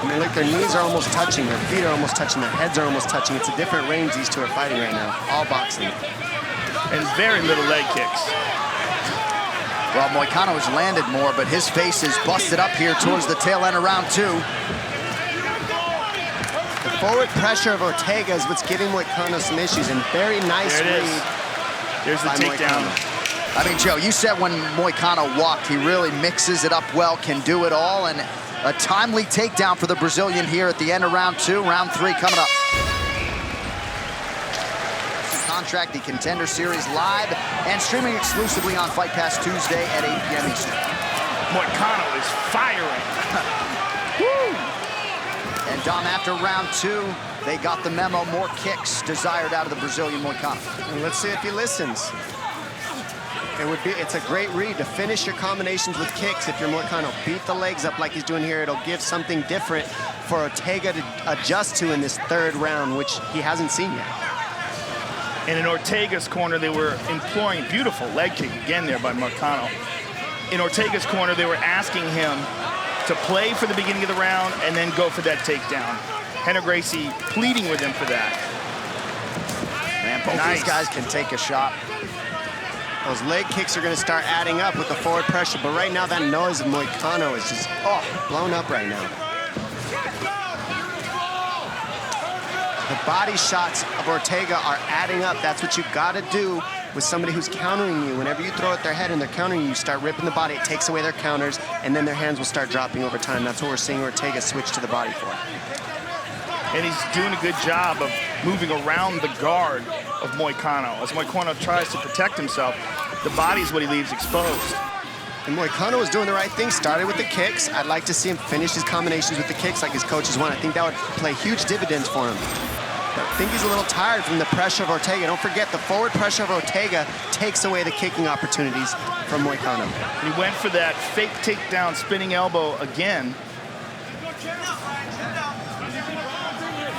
I mean, look, their knees are almost touching, their feet are almost touching, their heads are almost touching. It's a different range these two are fighting right now, all boxing. And very little leg kicks. Well, Moicano has landed more, but his face is busted up here towards the tail end of round 2. The forward pressure of Ortega is what's giving Moicano some issues, and very nice read. There's the takedown. I mean, Joe, you said when Moicano walked, he really mixes it up well, can do it all, and a timely takedown for the Brazilian here at the end of round 2. Round 3 coming up. Contract, the Contender Series, live and streaming exclusively on Fight Pass Tuesday at 8 p.m. Eastern. Moicano is firing. Woo! And Dom, after round 2, they got the memo. More kicks desired out of the Brazilian Moicano. And let's see if he listens. It's a great read to finish your combinations with kicks. If you're Moicano, beat the legs up like he's doing here. It'll give something different for Ortega to adjust to in this 3rd round, which he hasn't seen yet. And in Ortega's corner, they were employing beautiful leg kick again there by Moicano. In Ortega's corner, they were asking him to play for the beginning of the round and then go for that takedown. Henry Gracie pleading with him for that. Man, both these guys can take a shot. Those leg kicks are going to start adding up with the forward pressure, but right now that noise of Moicano is just blown up right now. The body shots of Ortega are adding up. That's what you've got to do with somebody who's countering you. Whenever you throw at their head and they're countering you, you start ripping the body. It takes away their counters, and then their hands will start dropping over time. That's what we're seeing Ortega switch to the body for. And he's doing a good job of moving around the guard of Moicano. As Moicano tries to protect himself, the body is what he leaves exposed. And Moicano is doing the right thing. Started with the kicks. I'd like to see him finish his combinations with the kicks like his coaches want. I think that would play huge dividends for him. But I think he's a little tired from the pressure of Ortega. Don't forget, the forward pressure of Ortega takes away the kicking opportunities from Moicano. And he went for that fake takedown spinning elbow again.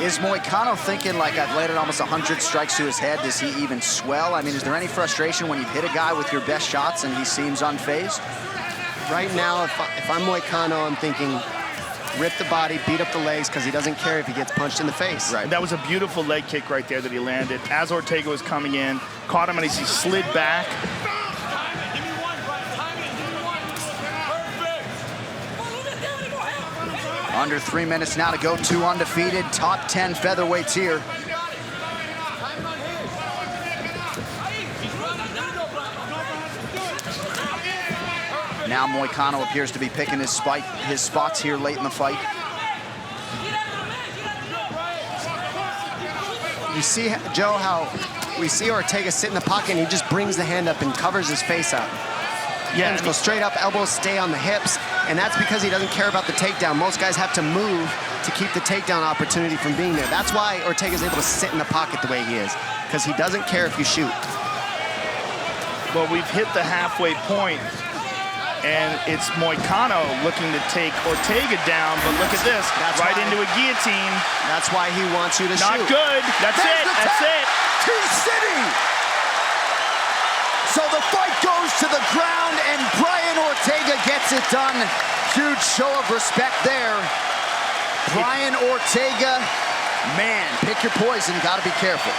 Is Moicano thinking, like, I've landed almost 100 strikes to his head? Does he even swell? I mean, is there any frustration when you hit a guy with your best shots and he seems unfazed? Right now, if I'm Moicano, I'm thinking rip the body, beat up the legs, because he doesn't care if he gets punched in the face. Right. That was a beautiful leg kick right there that he landed. As Ortega was coming in, caught him and he slid back. Under 3 minutes now to go. 2 undefeated, top 10 featherweights here. Now Moicano appears to be picking his spots here late in the fight. You see, Joe, how we see Ortega sit in the pocket and he just brings the hand up and covers his face up. Yeah, Hands go straight up, elbows stay on the hips, and that's because he doesn't care about the takedown. Most guys have to move to keep the takedown opportunity from being there. That's why Ortega's able to sit in the pocket the way he is, because he doesn't care if you shoot. Well, we've hit the halfway point, and it's Moicano looking to take Ortega down, but look at this, right into a guillotine. That's why he wants you to shoot. Not good, that's it, that's it. T-City! So the fight goes to the ground, and Brian Ortega gets it done. Huge show of respect there. Brian Ortega, man, pick your poison, gotta be careful.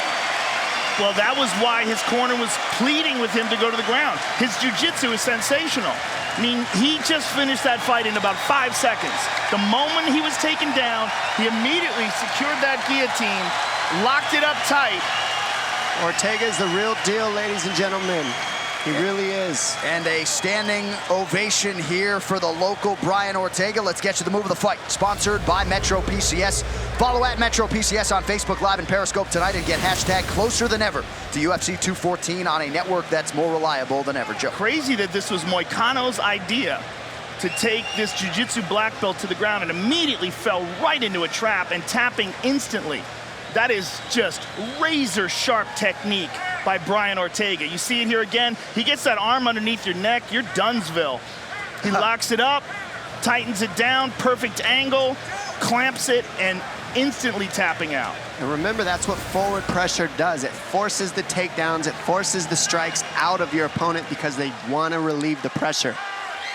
Well, that was why his corner was pleading with him to go to the ground. His jiu-jitsu is sensational. I mean, he just finished that fight in about 5 seconds. The moment he was taken down, he immediately secured that guillotine, locked it up tight. Ortega is the real deal, ladies and gentlemen. He really is. And a standing ovation here for the local Brian Ortega. Let's get you the move of the fight. Sponsored by Metro PCS. Follow at Metro PCS on Facebook Live and Periscope tonight and get hashtag closer than ever to UFC 214 on a network that's more reliable than ever. Joe. Crazy that this was Moicano's idea to take this jiu-jitsu black belt to the ground and immediately fell right into a trap and tapping instantly. That is just razor-sharp technique by Brian Ortega. You see it here again. He gets that arm underneath your neck. You're Dunsville. He locks it up, tightens it down, perfect angle, clamps it, and instantly tapping out. And remember, that's what forward pressure does. It forces the takedowns, it forces the strikes out of your opponent because they want to relieve the pressure.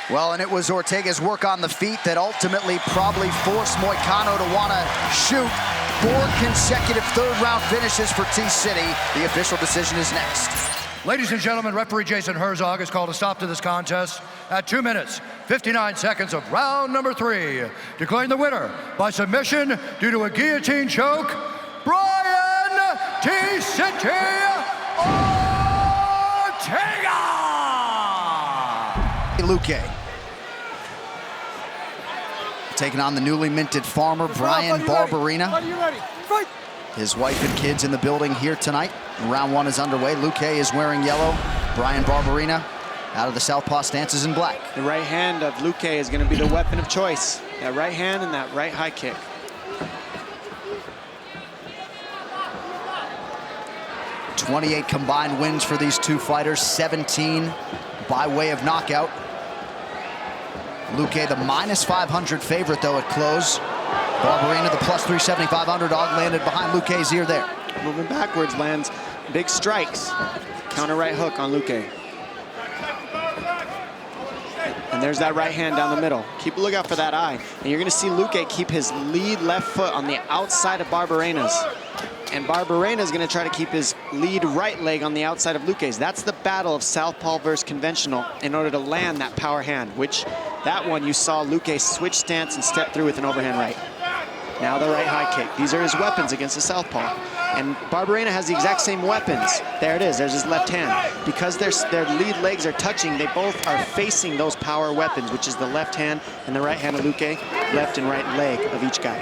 Well, and it was Ortega's work on the feet that ultimately probably forced Moicano to want to shoot 4 consecutive third-round finishes for T-City. The official decision is next. Ladies and gentlemen, referee Jason Herzog has called a stop to this contest at 2 minutes, 59 seconds of round number 3. Declaring the winner by submission due to a guillotine choke, Brian T-City Ortega! Luque taking on the newly minted farmer, Brian Barberena. Are you ready? Fight! His wife and kids in the building here tonight. Round 1 is underway. Luque is wearing yellow. Brian Barberena out of the southpaw stances in black. The right hand of Luque is going to be the weapon of choice. That right hand and that right high kick. "28 combined wins for these two fighters, 17 by way of knockout. Luque, the -500 favorite, though, at close. Barberena, the +375 underdog, landed behind Luque's ear there. Moving backwards, lands big strikes. Counter right hook on Luque. And there's that right hand down the middle. Keep a lookout for that eye. And you're going to see Luque keep his lead left foot on the outside of Barberena's. And Barberena is going to try to keep his lead right leg on the outside of Luque's. That's the battle of southpaw versus conventional in order to land that power hand, which that one you saw Luque switch stance and step through with an overhand right. Now the right high kick. These are his weapons against the southpaw. And Barberena has the exact same weapons. There it is, there's his left hand. Because their lead legs are touching, they both are facing those power weapons, which is the left hand and the right hand of Luque, left and right leg of each guy.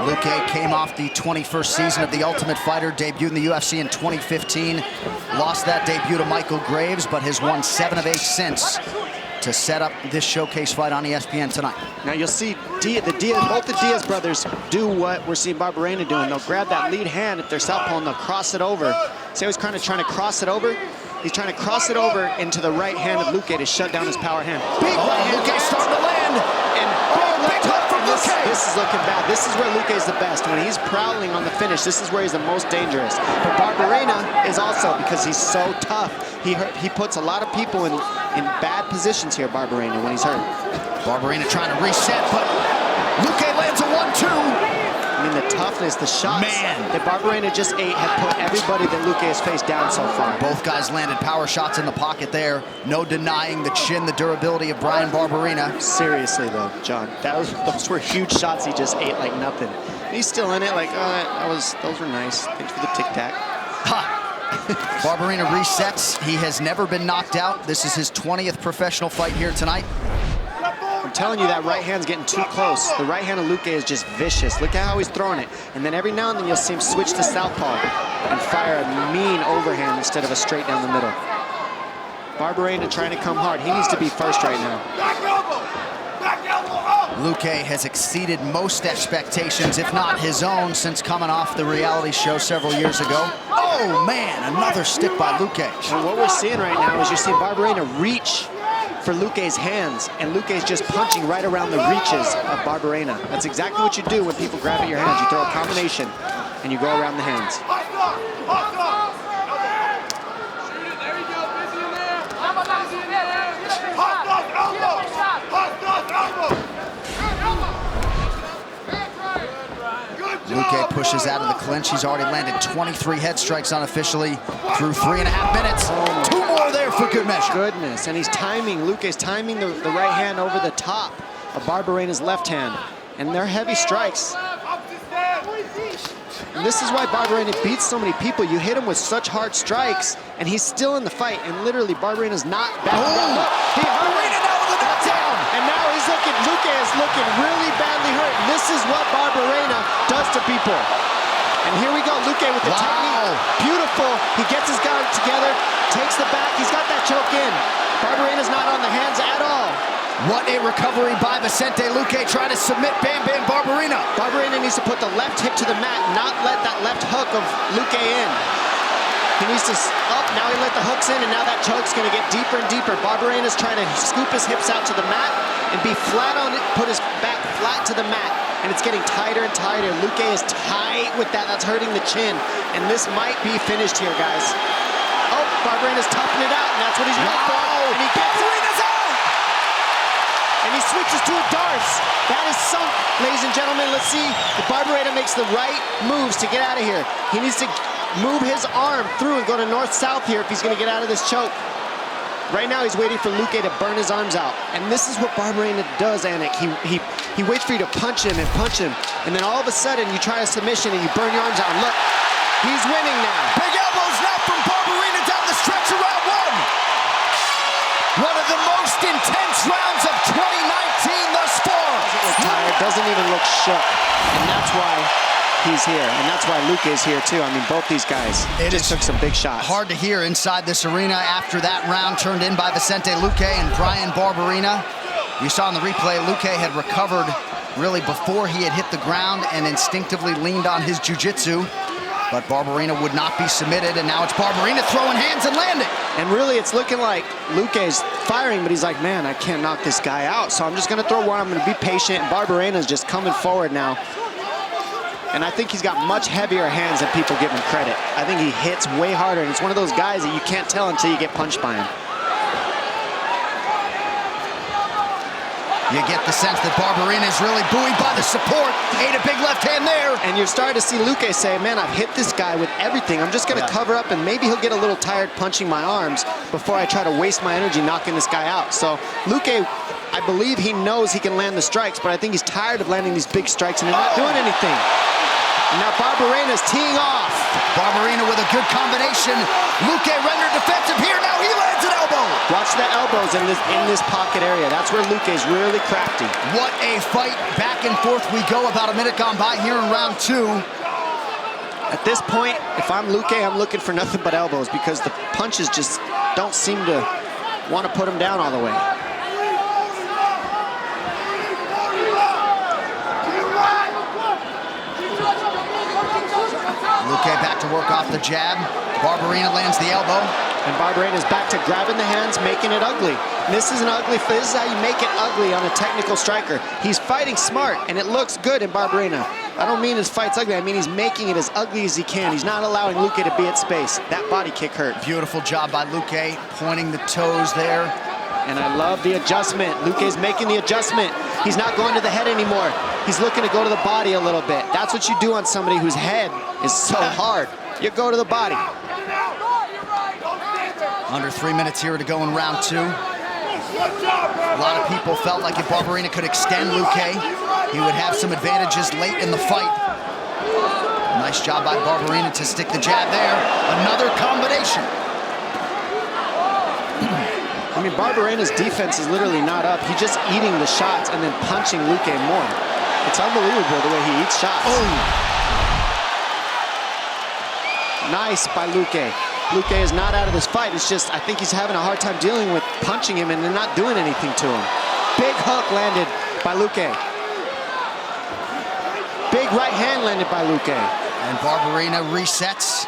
Luque came off the 21st season of The Ultimate Fighter, debuted in the UFC in 2015. Lost that debut to Michael Graves, but has won 7 of 8 since to set up this showcase fight on ESPN tonight. Now you'll see both the Diaz brothers do what we're seeing Barberena doing. They'll grab that lead hand if they're southpaw and they'll cross it over. See how he's kind of trying to cross it over? He's trying to cross it over into the right hand of Luque to shut down his power hand. Big right hand, Luque starting to land. And big hook from Luque. This is looking bad. This is where Luque is the best. When he's prowling on the finish, this is where he's the most dangerous. But Barberena is also, because he's so tough, he puts a lot of people in bad positions here, Barberena, when he's hurt. Barberena trying to reset, but Luque lands a 1-2. I mean, the toughness, the shots that Barberena just ate have put everybody that Luque has faced down so far. Both guys landed power shots in the pocket there. No denying the chin, the durability of Brian Barberena. Seriously, though, John, those were huge shots he just ate like nothing. And he's still in it like, those were nice. Thanks for the tic-tac. Ha! Barberena resets. He has never been knocked out. This is his 20th professional fight here tonight. I'm telling you, that right hand's getting too close. The right hand of Luque is just vicious. Look at how he's throwing it. And then every now and then you'll see him switch to southpaw and fire a mean overhand instead of a straight down the middle. Barberena trying to come hard. He needs to be first right now. Back elbow! Back elbow up! Luque has exceeded most expectations, if not his own, since coming off the reality show several years ago. Oh man, another stick by Luque. And what we're seeing right now is you're seeing Barberena reach for Luque's hands, and Luque's just punching right around the reaches of Barberena. That's exactly what you do when people grab at your hands. You throw a combination, and you go around the hands. Luque pushes out of the clinch. He's already landed 23 head strikes unofficially through 3.5 minutes. 2 more there for good measure. Goodness, and he's timing, Luque's timing the right hand over the top of Barberena's left hand. And they're heavy strikes. And this is why Barberena beats so many people. You hit him with such hard strikes, and he's still in the fight. And literally, Barberena's not back. Barberena now with a knockdown. And now Luque is looking really badly hurt. This is what Barberena does to people. And here we go, Luque with the technique. Beautiful. He gets his guard together, takes the back. He's got that choke in. Barberena's not on the hands at all. What a recovery by Vicente Luque, trying to submit Bam Bam Barberena. Barberena needs to put the left hip to the mat, not let that left hook of Luque in. He needs to now he let the hooks in, and now that choke's gonna get deeper and deeper. Barberena's trying to scoop his hips out to the mat and be flat on it, put his back flat to the mat, and it's getting tighter and tighter. Luque is tight with that, that's hurting the chin, and this might be finished here, guys. Oh, Barberena's toughing it out, and that's what he's going for, and he gets Barberena's out! And he switches to a Darce. That is sunk, ladies and gentlemen. Let's see if Barberena makes the right moves to get out of here. He needs to move his arm through and go to north-south here if he's gonna get out of this choke. Right now he's waiting for Luque to burn his arms out. And this is what Barberena does, Anik. He waits for you to punch him, and then all of a sudden you try a submission and you burn your arms out. And look, he's winning now. Big elbows now from Barberena down the stretch of round one. One of the most intense rounds of 2019 thus far. Doesn't look tired, doesn't even look shook. And that's why he's here, and that's why Luque's here too. I mean, both these guys just took some big shots. Hard to hear inside this arena after that round turned in by Vicente Luque and Brian Barberena. You saw in the replay, Luque had recovered really before he had hit the ground and instinctively leaned on his jiu-jitsu. But Barberena would not be submitted, and now it's Barberena throwing hands and landing. And really, it's looking like Luque's firing, but he's like, man, I can't knock this guy out, so I'm just gonna throw one, I'm gonna be patient, and Barberena's just coming forward now. And I think he's got much heavier hands than people give him credit. I think he hits way harder, and it's one of those guys that you can't tell until you get punched by him. You get the sense that Barberena is really buoyed by the support. Ate a big left hand there. And you're starting to see Luque say, man, I've hit this guy with everything. I'm just gonna cover up, and maybe he'll get a little tired punching my arms before I try to waste my energy knocking this guy out. So Luque, I believe he knows he can land the strikes, but I think he's tired of landing these big strikes and they're not doing anything. And now Barberena's teeing off. Barberena with a good combination. Luque rendered defensive here. Now he lands an elbow. Watch the elbows in this pocket area. That's where Luque's really crafty. What a fight. Back and forth we go. About a minute gone by here in round two. At this point, if I'm Luque, I'm looking for nothing but elbows because the punches just don't seem to want to put him down all the way. Luque back to work off the jab. Barberena lands the elbow. And Barberena's back to grabbing the hands, making it ugly. And this is this is how you make it ugly on a technical striker. He's fighting smart, and it looks good in Barberena. I don't mean his fight's ugly, I mean he's making it as ugly as he can. He's not allowing Luque to be at space. That body kick hurt. Beautiful job by Luque, pointing the toes there. And I love the adjustment. Luque's making the adjustment. He's not going to the head anymore. He's looking to go to the body a little bit. That's what you do on somebody whose head is so hard. You go to the body. Under 3 minutes here to go in round two. A lot of people felt like if Barberena could extend Luque, he would have some advantages late in the fight. Nice job by Barberena to stick the jab there. Another combination. I mean, Barberena's defense is literally not up. He's just eating the shots and then punching Luque more. It's unbelievable the way he eats shots. Oh. Nice by Luque. Luque is not out of this fight. It's just, I think he's having a hard time dealing with punching him and they're not doing anything to him. Big hook landed by Luque. Big right hand landed by Luque. And Barberena resets.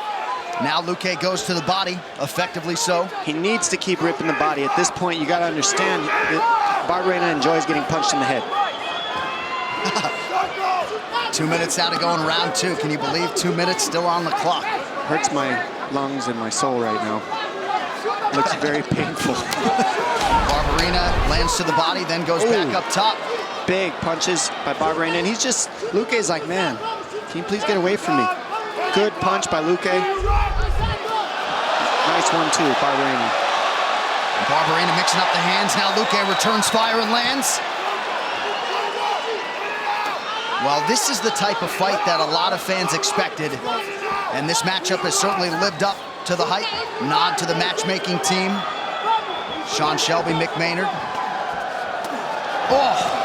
Now Luque goes to the body, effectively so. He needs to keep ripping the body. At this point, you gotta understand, Barberena enjoys getting punched in the head. 2 minutes now to go in round two. Can you believe 2 minutes still on the clock? Hurts my lungs and my soul right now. Looks very painful. Barberena lands to the body, then goes back up top. Big punches by Barberena, and he's just, Luque's like, man, can you please get away from me? Good punch by Luque. Nice one too, Barberena. Barberena mixing up the hands. Now Luque returns fire and lands. Well, this is the type of fight that a lot of fans expected. And this matchup has certainly lived up to the hype. Nod to the matchmaking team. Sean Shelby, Mick Maynard. Oh!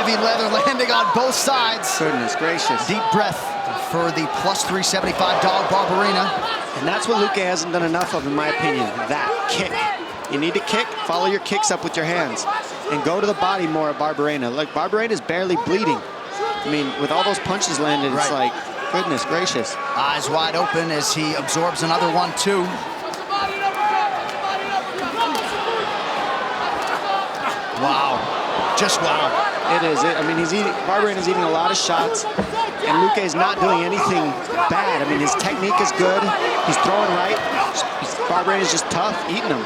Heavy leather landing on both sides. Goodness gracious. Deep breath for the plus 375 dog Barberena. And that's what Luque hasn't done enough of, in my opinion, that kick. You need to kick, follow your kicks up with your hands, and go to the body more at Barberena. Like, Barberena's barely bleeding. I mean, with all those punches landed, it's like, goodness gracious. Eyes wide open as he absorbs another one, too. Wow, just wow. It is. I mean, Barberena's eating a lot of shots, and Luque's not doing anything bad. I mean, his technique is good. He's throwing right. Barberena's just tough, eating them.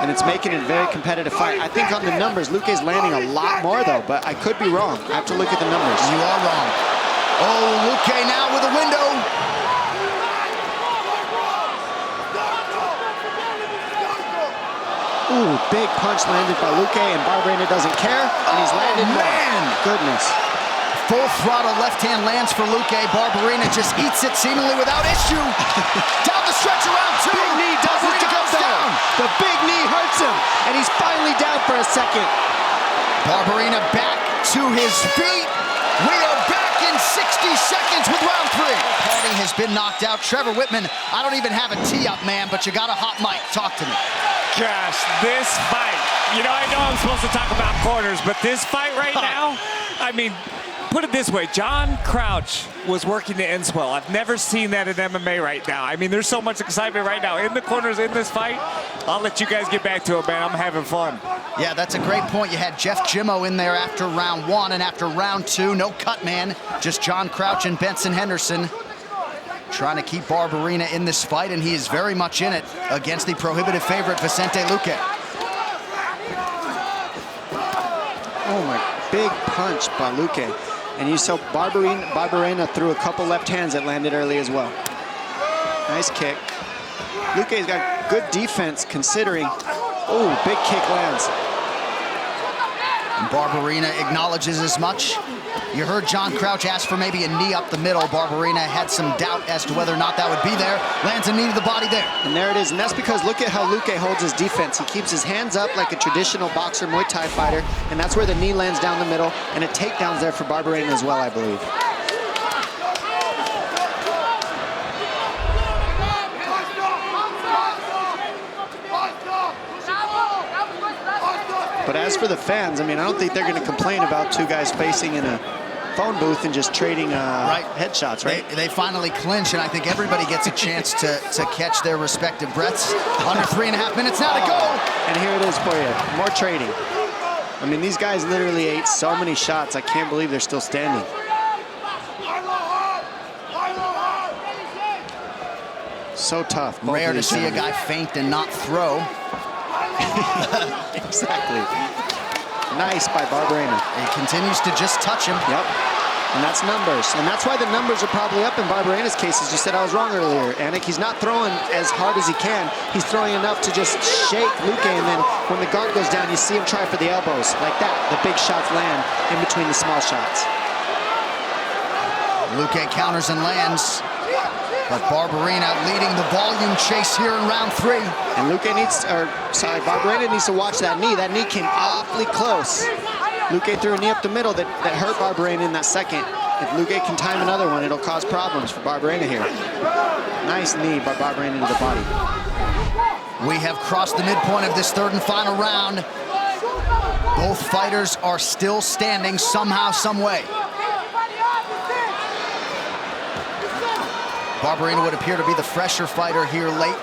And it's making it a very competitive fight. I think on the numbers, Luque's landing a lot more, though, but I could be wrong. I have to look at the numbers. You are wrong. Oh, Luque now with a window. Ooh, big punch landed by Luque, and Barberena doesn't care, and he's landed more. Goodness. Full throttle left hand lands for Luque. Barberena just eats it seemingly without issue. Down the stretch around 2. Big knee does his job down. The big knee hurts him, and he's finally down for a second. Barberena back to his feet. We are back in 60 seconds with round 3. Party has been knocked out. Trevor Whitman, I don't even have a tee up, man, but you got a hot mic. Talk to me. Gosh, this fight. You know, I know I'm supposed to talk about corners, but this fight right now, I mean, put it this way, John Crouch was working the end swell. I've never seen that in MMA right now. I mean, there's so much excitement right now in the corners in this fight. I'll let you guys get back to it, man. I'm having fun. Yeah, that's a great point. You had Jeff Jimmo in there after round 1, and after round 2, no cut man, just John Crouch and Benson Henderson trying to keep Barberena in this fight, and he is very much in it against the prohibitive favorite, Vicente Luque. Oh my, big punch by Luque. And you saw Barberena threw a couple left hands that landed early as well. Nice kick. Luque's got good defense considering. Oh, big kick lands. And Barberena acknowledges as much. You heard John Crouch ask for maybe a knee up the middle. Barberena had some doubt as to whether or not that would be there. Lands a knee to the body there. And there it is. And that's because look at how Luque holds his defense. He keeps his hands up like a traditional boxer, Muay Thai fighter. And that's where the knee lands down the middle. And a takedown's there for Barberena as well, I believe. But as for the fans, I mean, I don't think they're going to complain about two guys facing in a phone booth and just trading headshots, right? They finally clinch, and I think everybody gets a chance to catch their respective breaths. Under 3.5 minutes now to go. And here it is for you, more trading. I mean, these guys literally ate so many shots, I can't believe they're still standing. So tough. Rare to see a guy faint and not throw. Exactly. Nice by Barberena. He continues to just touch him. Yep. And that's numbers. And that's why the numbers are probably up in Barberena's case. As you said, I was wrong earlier, Anik. He's not throwing as hard as he can. He's throwing enough to just shake Luque, and then when the guard goes down, you see him try for the elbows. Like that, the big shots land in between the small shots. Luque counters and lands. But Barberena leading the volume chase here in round 3. And Barberena needs to watch that knee. That knee came awfully close. Luque threw a knee up the middle that hurt Barberena in that second. If Luque can time another one, it'll cause problems for Barberena here. Nice knee by Barberena to the body. We have crossed the midpoint of this 3rd and final round. Both fighters are still standing somehow, some way. Barberena would appear to be the fresher fighter here late.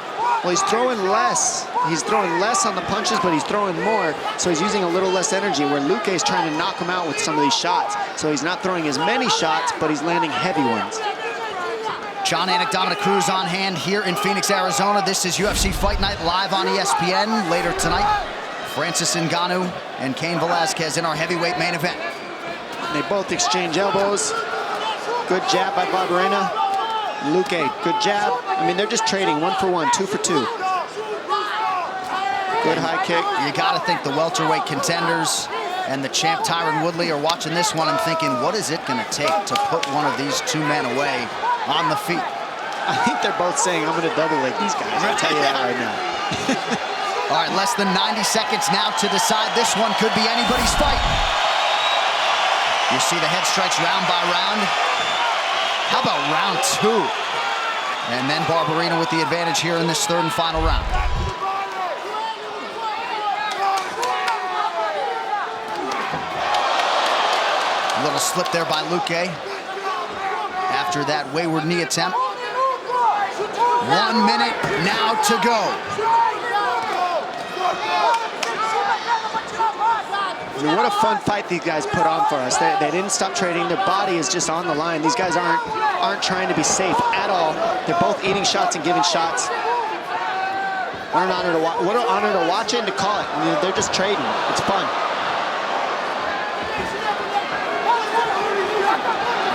Well, he's throwing less. He's throwing less on the punches, but he's throwing more, so he's using a little less energy, where Luque is trying to knock him out with some of these shots. So he's not throwing as many shots, but he's landing heavy ones. John Anik, Dominic Cruz on hand here in Phoenix, Arizona. This is UFC Fight Night live on ESPN. Later tonight, Francis Ngannou and Cain Velasquez in our heavyweight main event. They both exchange elbows. Good jab by Barberena. Luque, good jab. I mean, they're just trading 1 for 1, 2 for 2. Good high kick. You gotta think the welterweight contenders and the champ Tyron Woodley are watching this one and thinking, what is it gonna take to put one of these two men away on the feet? I think they're both saying, I'm gonna double leg these guys. I'll tell you that right now. All right, less than 90 seconds now to decide. This one could be anybody's fight. You see the head strikes round by round. How about round 2? And then Barberena with the advantage here in this third and final round. A little slip there by Luque after that wayward knee attempt. 1 minute now to go. I mean, what a fun fight these guys put on for us. They didn't stop trading. Their body is just on the line. These guys aren't trying to be safe at all. They're both eating shots and giving shots. What an honor to watch. What an honor to watch it and to call it. I mean, they're just trading. It's fun.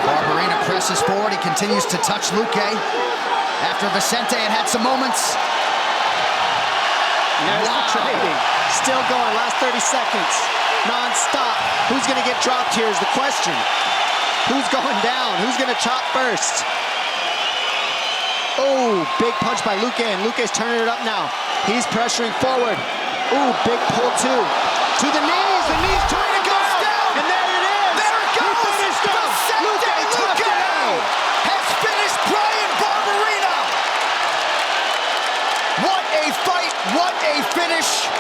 Barberena presses forward. He continues to touch Luque. After Vicente had some moments. There's the trading. Still going. Last 30 seconds. Non-stop. Who's going to get dropped here is the question. Who's going down? Who's going to chop first? Oh, big punch by Luque, and Luque's turning it up now. He's pressuring forward. Ooh, big pull too. To the knees. The knees trying to go down. And there it is. There it goes. He finished him. Luque toughed it out. Has finished Bryan Barberena. What a fight. What a finish.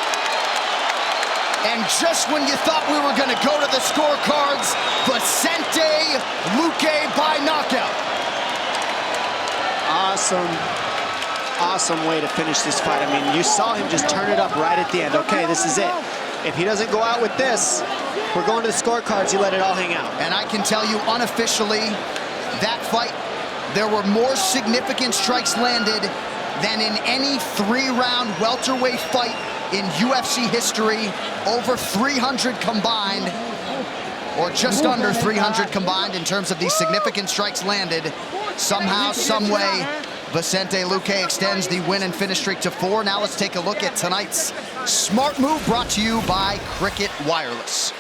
And just when you thought we were going to go to the scorecards, Vicente Luque by knockout. Awesome way to finish this fight. I mean, you saw him just turn it up right at the end. Okay, this is it. If he doesn't go out with this, we're going to the scorecards. He let it all hang out. And I can tell you unofficially, that fight, there were more significant strikes landed than in any 3-round welterweight fight in UFC history. Over 300 combined, or just under 300 combined in terms of these significant strikes landed. Somehow, some way, Vicente Luque extends the win and finish streak to 4. Now let's take a look at tonight's Smart Move, brought to you by Cricket Wireless.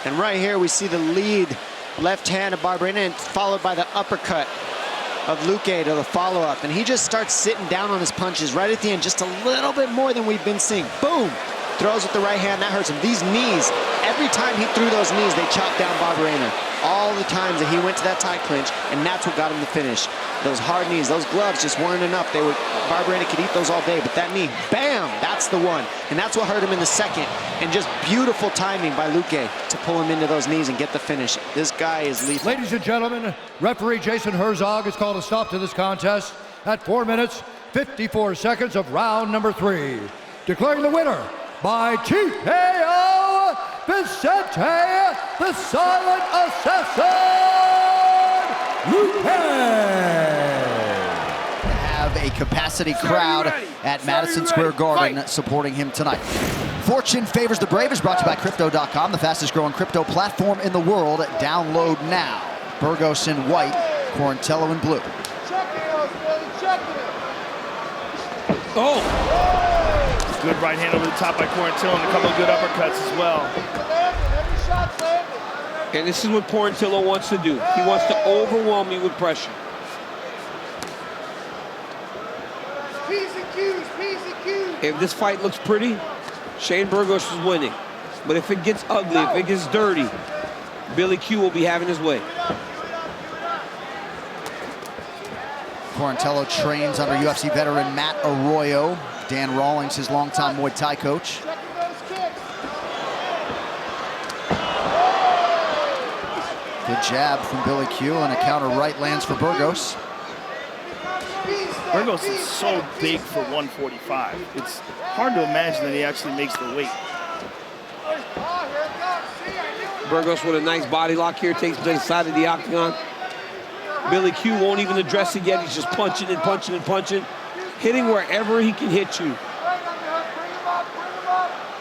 And right here we see the lead left hand of Barberena, and followed by the uppercut of Luque to the follow-up. And he just starts sitting down on his punches right at the end, just a little bit more than we've been seeing. Boom! Throws with the right hand, that hurts him. These knees, every time he threw those knees, they chopped down Barberena. All the times that he went to that tie clinch, and that's what got him the finish. Those hard knees, those gloves just weren't enough. Barberena could eat those all day, but that knee, bam, that's the one. And that's what hurt him in the second. And just beautiful timing by Luque to pull him into those knees and get the finish. This guy is lethal. Ladies and gentlemen, referee Jason Herzog has called a stop to this contest at 4 minutes, 54 seconds of round number 3. Declaring the winner by TKO, Vicente, the Silent Assassin, Luque. Have a capacity crowd at Madison Square Garden supporting him tonight. Fortune favors the brave is brought to you by Crypto.com, the fastest growing crypto platform in the world. Download now. Burgos in white, Quarantillo in blue. Oh! Good right hand over the top by Quarantillo, and a couple of good uppercuts as well. And this is what Quarantillo wants to do. He wants to overwhelm you with pressure. If this fight looks pretty, Shane Burgos is winning. But if it gets ugly, if it gets dirty, Billy Q will be having his way. Quarantillo trains under UFC veteran Matt Arroyo. Dan Rawlings, his longtime Muay Thai coach. Good jab from Billy Q, and a counter right lands for Burgos. Burgos is so big for 145. It's hard to imagine that he actually makes the weight. Burgos with a nice body lock here, takes to the side of the octagon. Billy Q won't even address it yet. He's just punching and punching and punching, hitting wherever he can hit you.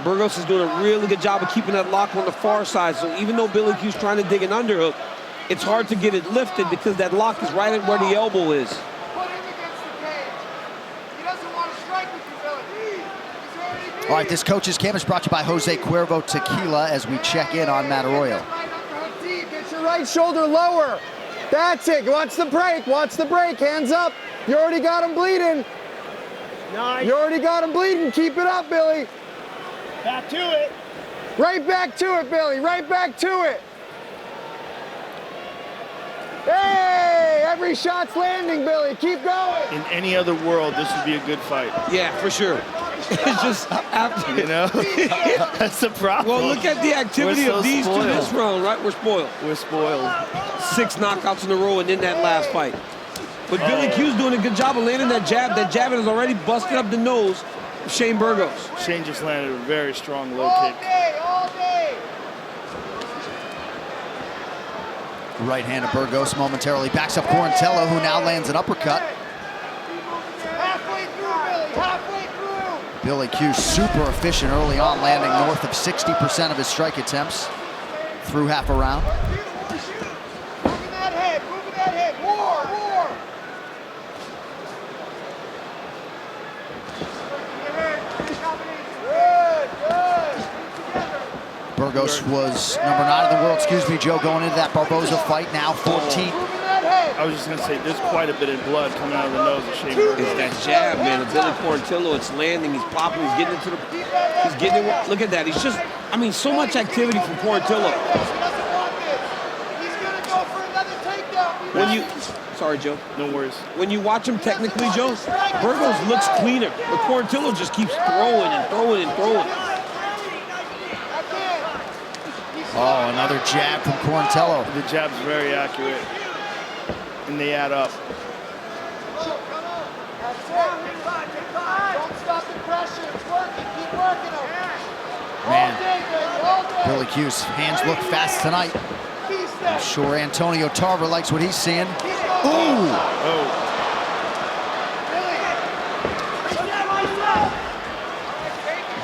Burgos is doing a really good job of keeping that lock on the far side. So even though Billy Q's trying to dig an underhook, it's hard to get it lifted because that lock is right at where the elbow is. All right, this coach's camp is brought to you by Jose Cuervo Tequila as we check in on Matt Arroyo. Get your right shoulder lower. That's it. Watch the break. Watch the break. Hands up. You already got him bleeding. Nice. You already got him bleeding. Keep it up, Billy. Back to it. Right back to it, Billy. Right back to it. Hey, every shot's landing, Billy. Keep going. In any other world, this would be a good fight. Yeah, for sure. It's just after, you know, that's the problem. Well, look at the activity We're so of these spoiled. two this round, right? We're spoiled. We're spoiled. 6 knockouts in a row and in that last fight. But Billy Q's doing a good job of landing that jab. That jab has already busted up the nose of Shane Burgos. Shane just landed a very strong low kick. All day. Right hand of Burgos momentarily backs up Quarantillo, who now lands an uppercut. Halfway through, Billy. Halfway through. Billy Q super efficient early on, landing north of 60% of his strike attempts through half a round. Moving that head. Moving that head. War. Burgos was number 9 in the world, excuse me, Joe, going into that Barboza fight, now 14th. I was just going to say, there's quite a bit of blood coming out of the nose of Shane Burgos. It's that jab, man, of Billy Quarantillo. It's landing, he's popping, he's getting into the, he's getting it. Look at that, he's just, I mean, so much activity from Quarantillo. He's gonna go for another takedown. When you, sorry, Joe. No worries. When you watch him technically, Joe, Burgos looks cleaner, but Quarantillo just keeps throwing and throwing and throwing. Oh, another jab from Quarantillo. The jab's very accurate, and they add up. That's it. Don't stop the pressure. It's working. Keep working them. Man, All day, baby. All day. Billy Q's hands look fast tonight. I'm sure Antonio Tarver likes what he's seeing. Ooh! Oh.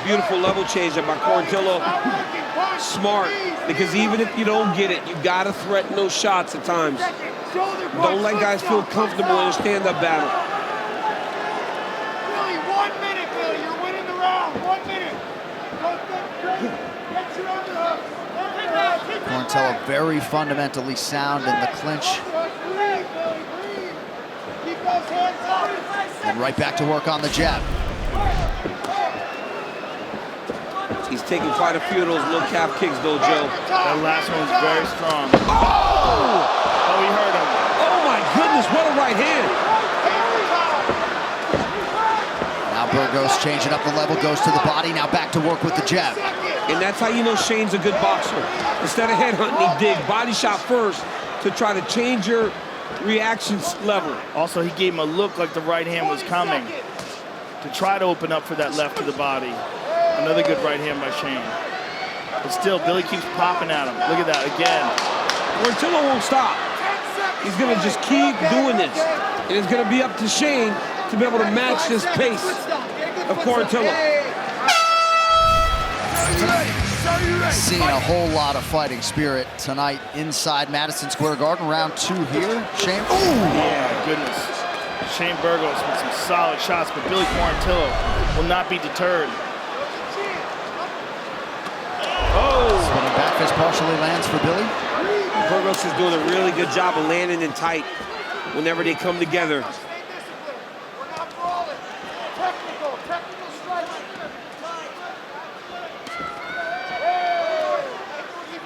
Beautiful level change by Quarantillo. Smart, because even if you don't get it, you gotta threaten those shots at times. Don't let guys feel comfortable in a stand-up battle. Billy, 1 minute, Billy. You're winning the round. 1 minute. Get your underhook. Quarantillo very fundamentally sound in the clinch. Breathe, Billy, breathe. Keep those hands up. And right back to work on the jab. He's taking quite a few of those little calf kicks, though, Joe. That last one was very strong. Oh, he hurt him. Oh, my goodness, what a right hand. Now Burgos changing up the level, goes to the body, now back to work with the jab. And that's how you know Shane's a good boxer. Instead of headhunting, he dig body shot first to try to change your reaction level. Also, he gave him a look like the right hand was coming to try to open up for that left to the body. Another good right hand by Shane. But still, Billy keeps popping at him. Look at that again. Quarantillo won't stop. He's gonna just keep doing this. And it's gonna be up to Shane to be able to match this pace of Quarantillo. Seeing a whole lot of fighting spirit tonight inside Madison Square Garden. Round 2 here. Shane. Ooh! Yeah, goodness. Shane Burgos with some solid shots, but Billy Quarantillo will not be deterred. Oh! Spinning back fist partially lands for Billy. Burgos is doing a really good job of landing in tight whenever they come together. We're not brawling. Technical strikes.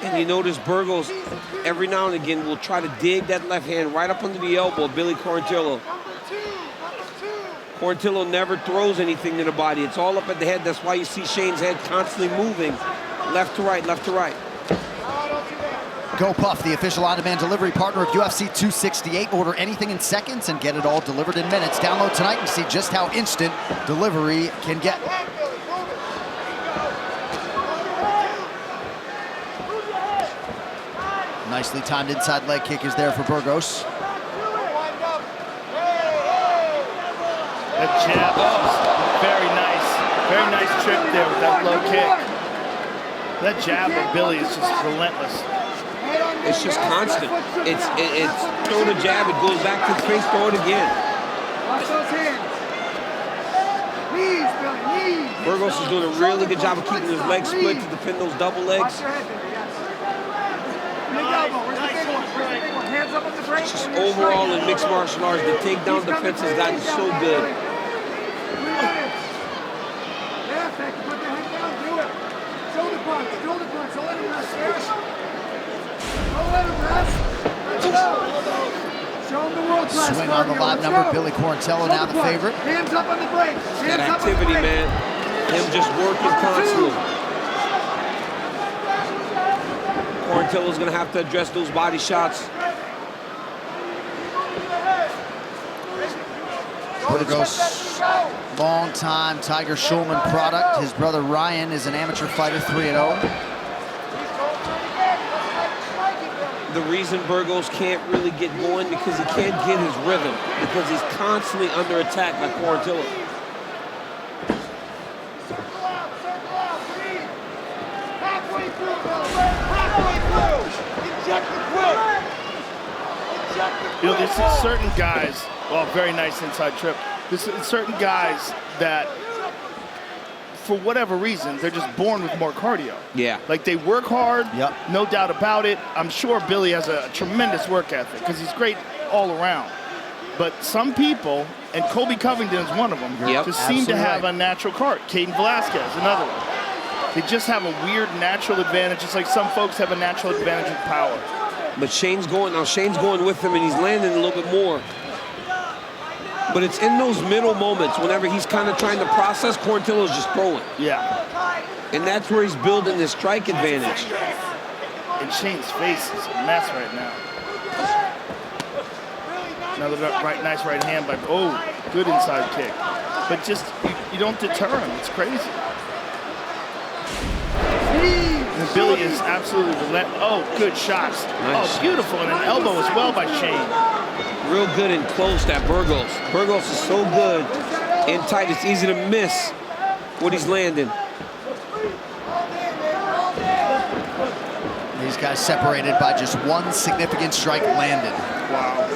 And you notice Burgos, every now and again, will try to dig that left hand right up under the elbow of Billy Quarantillo. Quarantillo never throws anything to the body. It's all up at the head. That's why you see Shane's head constantly moving left to right, left to right. Go Puff, the official on-demand delivery partner of UFC 268. Order anything in seconds and get it all delivered in minutes. Download tonight and see just how instant delivery can get. Nicely timed inside leg kick is there for Burgos. That jab, very nice trick there with that low kick. That jab of Billy is just relentless. It's just constant. It's throw the jab, it goes back to the face, throw it again. Watch those hands. Knees, Billy, knees. Burgos is doing a really good job of keeping his legs split to defend those double legs. Just overall in mixed martial arts, the takedown defense has gotten so good. Put the head down, do it. Shoulder punch, Swing on the live number. Billy Quarantillo now the favorite. Hands up on the brakes. That activity, man. Him just working constantly. Quarantillo's gonna have to address those body shots. Burgos, long-time Tiger Schulman product. His brother Ryan is an amateur fighter, 3-0. The reason Burgos can't really get going because he can't get his rhythm because he's constantly under attack by Quarantillo. You know, there's certain guys, well, very nice inside trip. There's certain guys that, for whatever reason, they're just born with more cardio. Yeah. Like they work hard, no doubt about it. I'm sure Billy has a tremendous work ethic because he's great all around. But some people, and Colby Covington is one of them, just seem to have a natural cart. Caden Velasquez, another one. They just have a weird natural advantage, just like some folks have a natural advantage with power. But Shane's going with him and he's landing a little bit more. But it's in those middle moments, whenever he's kind of trying to process, Quarantillo's just throwing. Yeah. And that's where he's building this strike advantage. And Shane's face is a mess right now. Another nice right hand by, oh, good inside kick. But just, you don't deter him, it's crazy. And Billy is absolutely relentless. Oh, good shots. Nice. Oh, beautiful, and an elbow as well by Shane. Real good and close, that Burgos. Burgos is so good and tight, it's easy to miss what he's landing. These guys separated by just one significant strike landed. Wow.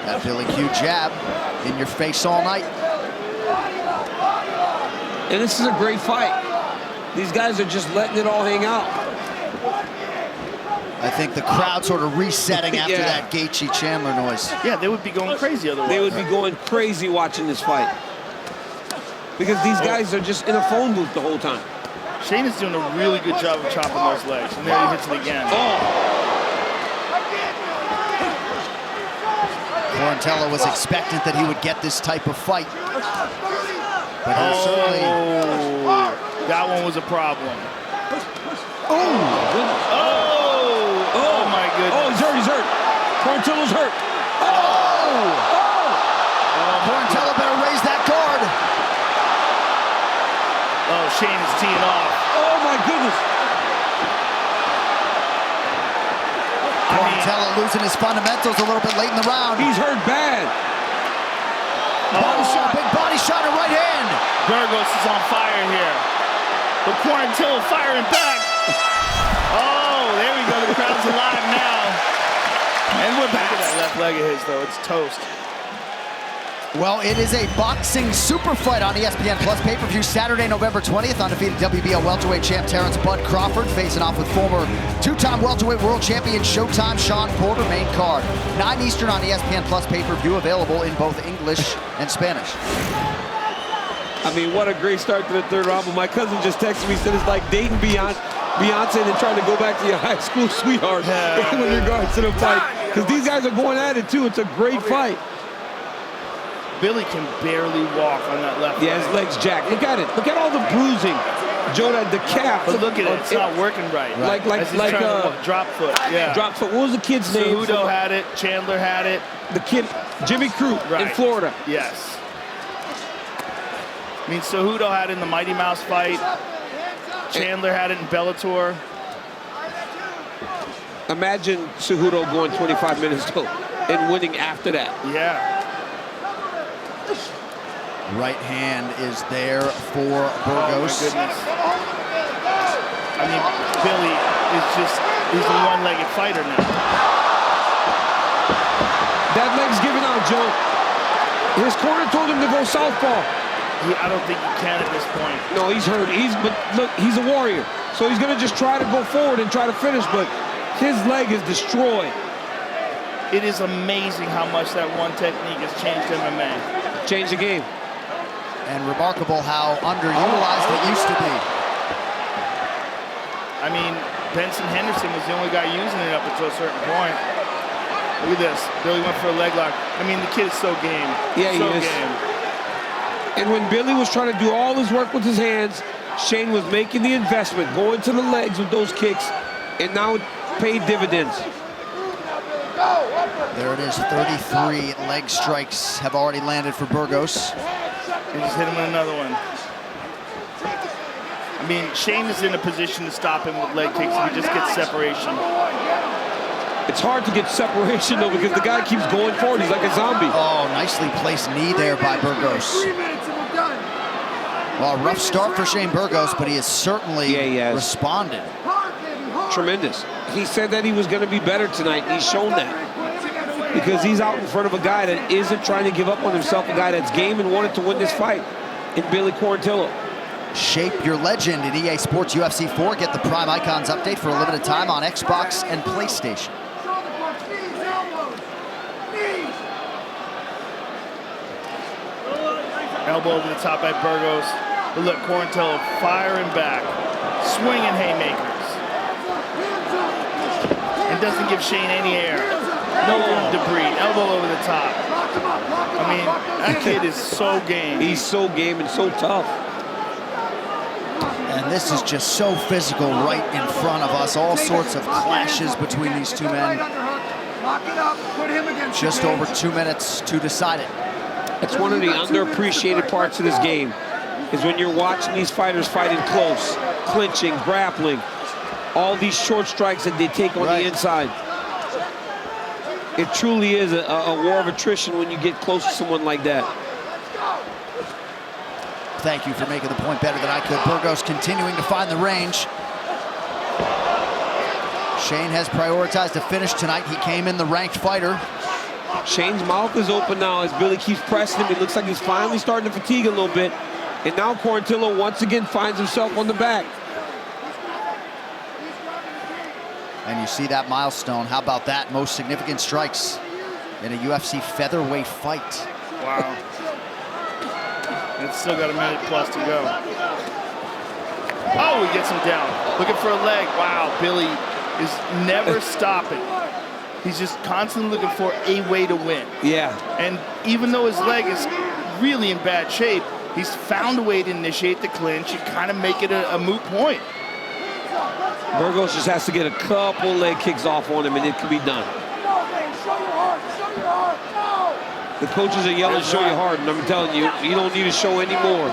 That Billy Q jab in your face all night. And this is a great fight. These guys are just letting it all hang out. I think the crowd sort of resetting after that Gaethje Chandler noise. Yeah, they would be going crazy otherwise. They would be going crazy watching this fight. Because these guys are just in a phone booth the whole time. Shane is doing a really good job of chopping those legs. And there he hits it again. Quarantillo was expectant that he would get this type of fight. But he certainly... That one was a problem. Oh my goodness. Oh, he's hurt. Quarantillo's hurt. Quarantillo better raise that guard. Oh, Shane is teeing off. Oh my goodness. Quarantillo losing his fundamentals a little bit late in the round. He's hurt bad. Body shot, big body shot and right hand. Burgos is on fire here. But Quarantillo firing back. Oh, there we go. The crowd's alive now. And we're back to that left leg of his, though. It's toast. Well, it is a boxing super fight on ESPN Plus pay-per-view Saturday, November 20th. Undefeated WBO welterweight champ Terrence Bud Crawford facing off with former two-time welterweight world champion Showtime Sean Porter, main card. 9 Eastern on ESPN Plus pay-per-view, available in both English and Spanish. I mean, what a great start to the third round. But my cousin just texted me, said it's like dating Beyonce and trying to go back to your high school sweetheart in regards to the fight. Because these guys are going at it, too. It's a great fight. Billy can barely walk on that left leg. Yeah, his leg's jacked. Look at it. Look at all the bruising. Jonah, the calf. But look at it. It's not working right. Like drop foot. Yeah. Drop foot. What was the kid's name? Cejudo had it. Chandler had it. The kid, Jimmy Crute in Florida. Yes. I mean, Cejudo had it in the Mighty Mouse fight. Chandler had it in Bellator. Imagine Cejudo going 25 minutes though and winning after that. Yeah. Right hand is there for Burgos. Oh my goodness. I mean, Billy is he's a one-legged fighter now. That leg's giving out, Joe. His corner told him to go southpaw. I don't think he can at this point. No, he's hurt. But look, he's a warrior. So he's gonna just try to go forward and try to finish, but his leg is destroyed. It is amazing how much that one technique has changed MMA. Changed the game. And remarkable how underutilized it used to be. I mean, Benson Henderson was the only guy using it up until a certain point. Look at this. Billy went for a leg lock. I mean, the kid is so game. Yeah, he is. Game. And when Billy was trying to do all his work with his hands, Shane was making the investment, going to the legs with those kicks, and now it paid dividends. There it is, 33 leg strikes have already landed for Burgos. He just hit him with another one. I mean, Shane is in a position to stop him with leg kicks if he just gets separation. It's hard to get separation, though, because the guy keeps going forward. He's like a zombie. Oh, nicely placed knee there by Burgos. Well, a rough start for Shane Burgos, but he has certainly responded. Tremendous. He said that he was going to be better tonight. He's shown that. Because he's out in front of a guy that isn't trying to give up on himself, a guy that's game and wanted to win this fight in Billy Quarantillo. Shape your legend in EA Sports UFC 4. Get the Prime Icons update for a limited time on Xbox and PlayStation. Elbow over the top by Burgos. But look, Quarantillo firing back, swinging haymakers. And doesn't give Shane any air. No room to breathe. Elbow over the top. I mean, that kid is so game. He's so game and so tough. And this is just so physical right in front of us. All sorts of clashes between these two men. Just over 2 minutes to decide it. It's one of the underappreciated parts of this game, is when you're watching these fighters fighting close, clinching, grappling, all these short strikes that they take on the inside. It truly is a war of attrition when you get close to someone like that. Thank you for making the point better than I could. Burgos continuing to find the range. Shane has prioritized a finish tonight. He came in the ranked fighter. Shane's mouth is open now as Billy keeps pressing him. It looks like he's finally starting to fatigue a little bit. And now Quarantillo once again finds himself on the back. And you see that milestone. How about that? Most significant strikes in a UFC featherweight fight. Wow. It's still got a minute plus to go. Oh, he gets him down. Looking for a leg. Wow, Billy is never stopping. He's just constantly looking for a way to win. Yeah. And even though his leg is really in bad shape, he's found a way to initiate the clinch and kind of make it a moot point. Burgos just has to get a couple leg kicks off on him and it can be done. The coaches are yelling, show your heart, and I'm telling you, you don't need to show any more.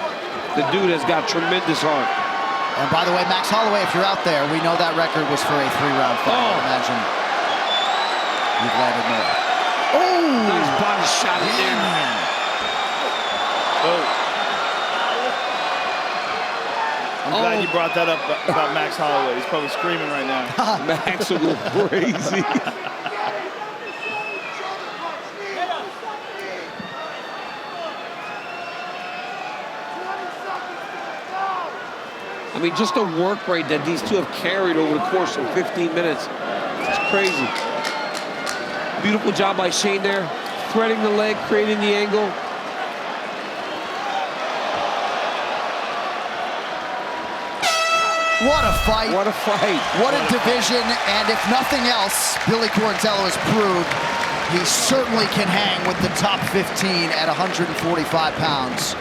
The dude has got tremendous heart. And by the way, Max Holloway, if you're out there, we know that record was for a 3-round fight. I imagine you've landed more. Oh! Nice body shot in there. Oh. I'm glad you brought that up about Max Holloway. He's probably screaming right now. Max will go crazy. I mean, just the work rate that these two have carried over the course of 15 minutes. It's crazy. Beautiful job by Shane there. Threading the leg, creating the angle. What a fight. What a fight. What a division. And if nothing else, Billy Quarantillo has proved he certainly can hang with the top 15 at 145 pounds.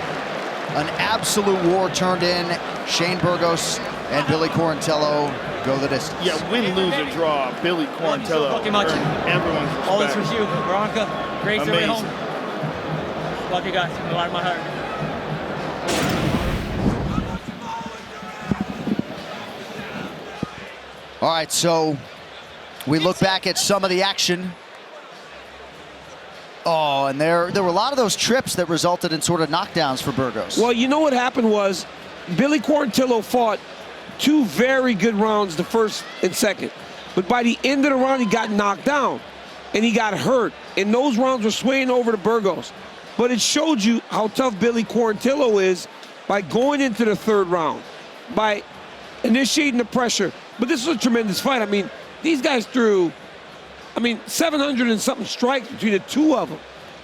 An absolute war turned in. Shane Burgos and Billy Quarantillo go the distance. Yeah, win, lose, or draw. Billy Quarantillo. Everyone's respect. All this for you, Veronica. Great to be home. Love you guys from the bottom of my heart. All right, so we look back at some of the action. Oh, and there were a lot of those trips that resulted in sort of knockdowns for Burgos. Well, you know what happened was Billy Quarantillo fought 2 very good rounds, the first and second. But by the end of the round, he got knocked down and he got hurt. And those rounds were swaying over to Burgos. But it showed you how tough Billy Quarantillo is by going into the 3rd round, by initiating the pressure. But this was a tremendous fight. I mean, these guys threw, 700 and something strikes between the two of them.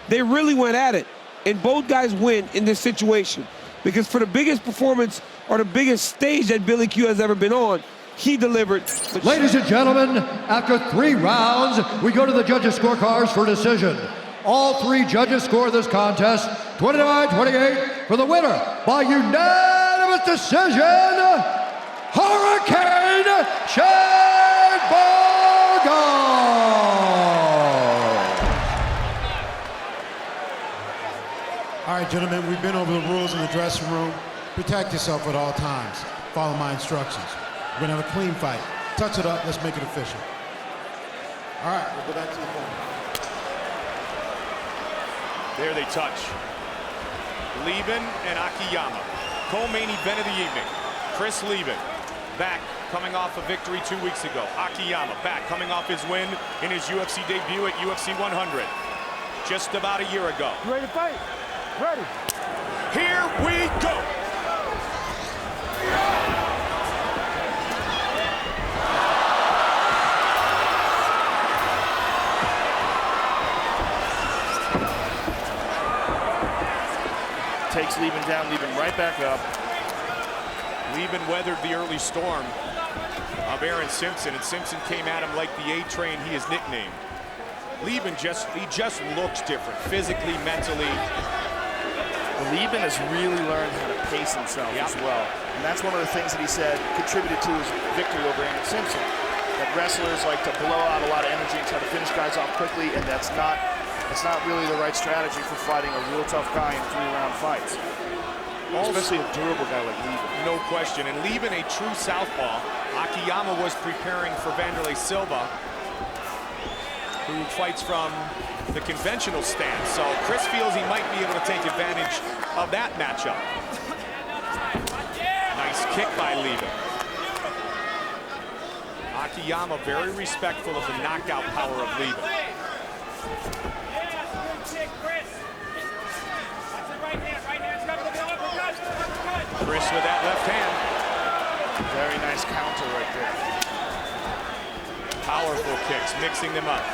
They really went at it. And both guys win in this situation. Because for the biggest performance or the biggest stage that Billy Q has ever been on, he delivered. Ladies and gentlemen, after 3 rounds, we go to the judges' scorecards for decision. All 3 judges score this contest 29-28 for the winner by unanimous decision, Hurricane All right, gentlemen, we've been over the rules in the dressing room. Protect yourself at all times. Follow my instructions. We're gonna have a clean fight. Touch it up, let's make it official. All right, we'll go back to the corner. There they touch. Leben and Akiyama. Co-main event of the evening. Chris Leben, back coming off a victory 2 weeks ago. Akiyama back coming off his win in his UFC debut at UFC 100. Just about a year ago. You ready to fight? Ready. Here we go. Takes Leben down, Leben right back up. Leben weathered the early storm of Aaron Simpson, and Simpson came at him like the A-Train he is nicknamed. Leben just looks different, physically, mentally. Leben has really learned how to pace himself as well. And that's one of the things that he said contributed to his victory over Aaron Simpson. That wrestlers like to blow out a lot of energy and try to finish guys off quickly, and it's not really the right strategy for fighting a real tough guy in 3-round fights. Especially a durable guy like Leben. No question. And Leben, a true southpaw. Akiyama was preparing for Silva, who fights from the conventional stance. So Chris feels he might be able to take advantage of that matchup. Nice kick by Leben. Akiyama very respectful of the knockout power of Leben. Chris with that left hand. Very nice counter right there. Powerful kicks, mixing them up.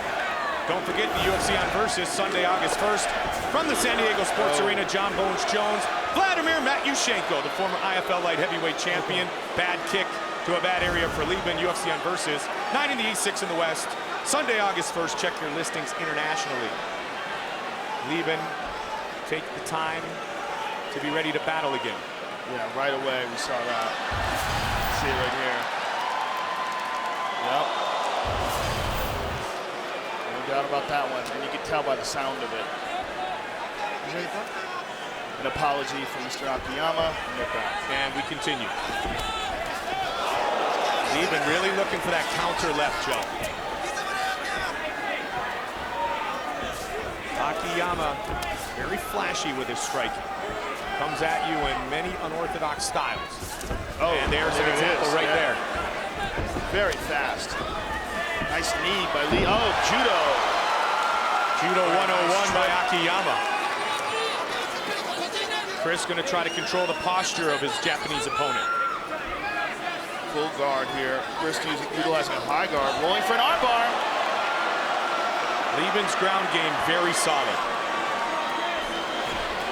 Don't forget the UFC on Versus, Sunday, August 1st. From the San Diego Sports Arena, John Bones Jones, Vladimir Matyushenko, the former IFL light heavyweight champion. Bad kick to a bad area for Leben, UFC on Versus. 9 in the East, 6 in the West. Sunday, August 1st, check your listings internationally. Leben, take the time to be ready to battle again. Yeah, right away we saw that. See it right here. Yep. No doubt about that one, and you can tell by the sound of it. An apology for Mr. Akiyama. And we continue. Leben really looking for that counter left jump. Akiyama, very flashy with his striking. Comes at you in many unorthodox styles. Oh, and there's an example right there. Very fast. Nice knee by Lee. Oh, judo. Judo 101 by Akiyama. Chris going to try to control the posture of his Japanese opponent. Full guard here. Chris utilizing a high guard, rolling for an armbar. Leben's ground game very solid.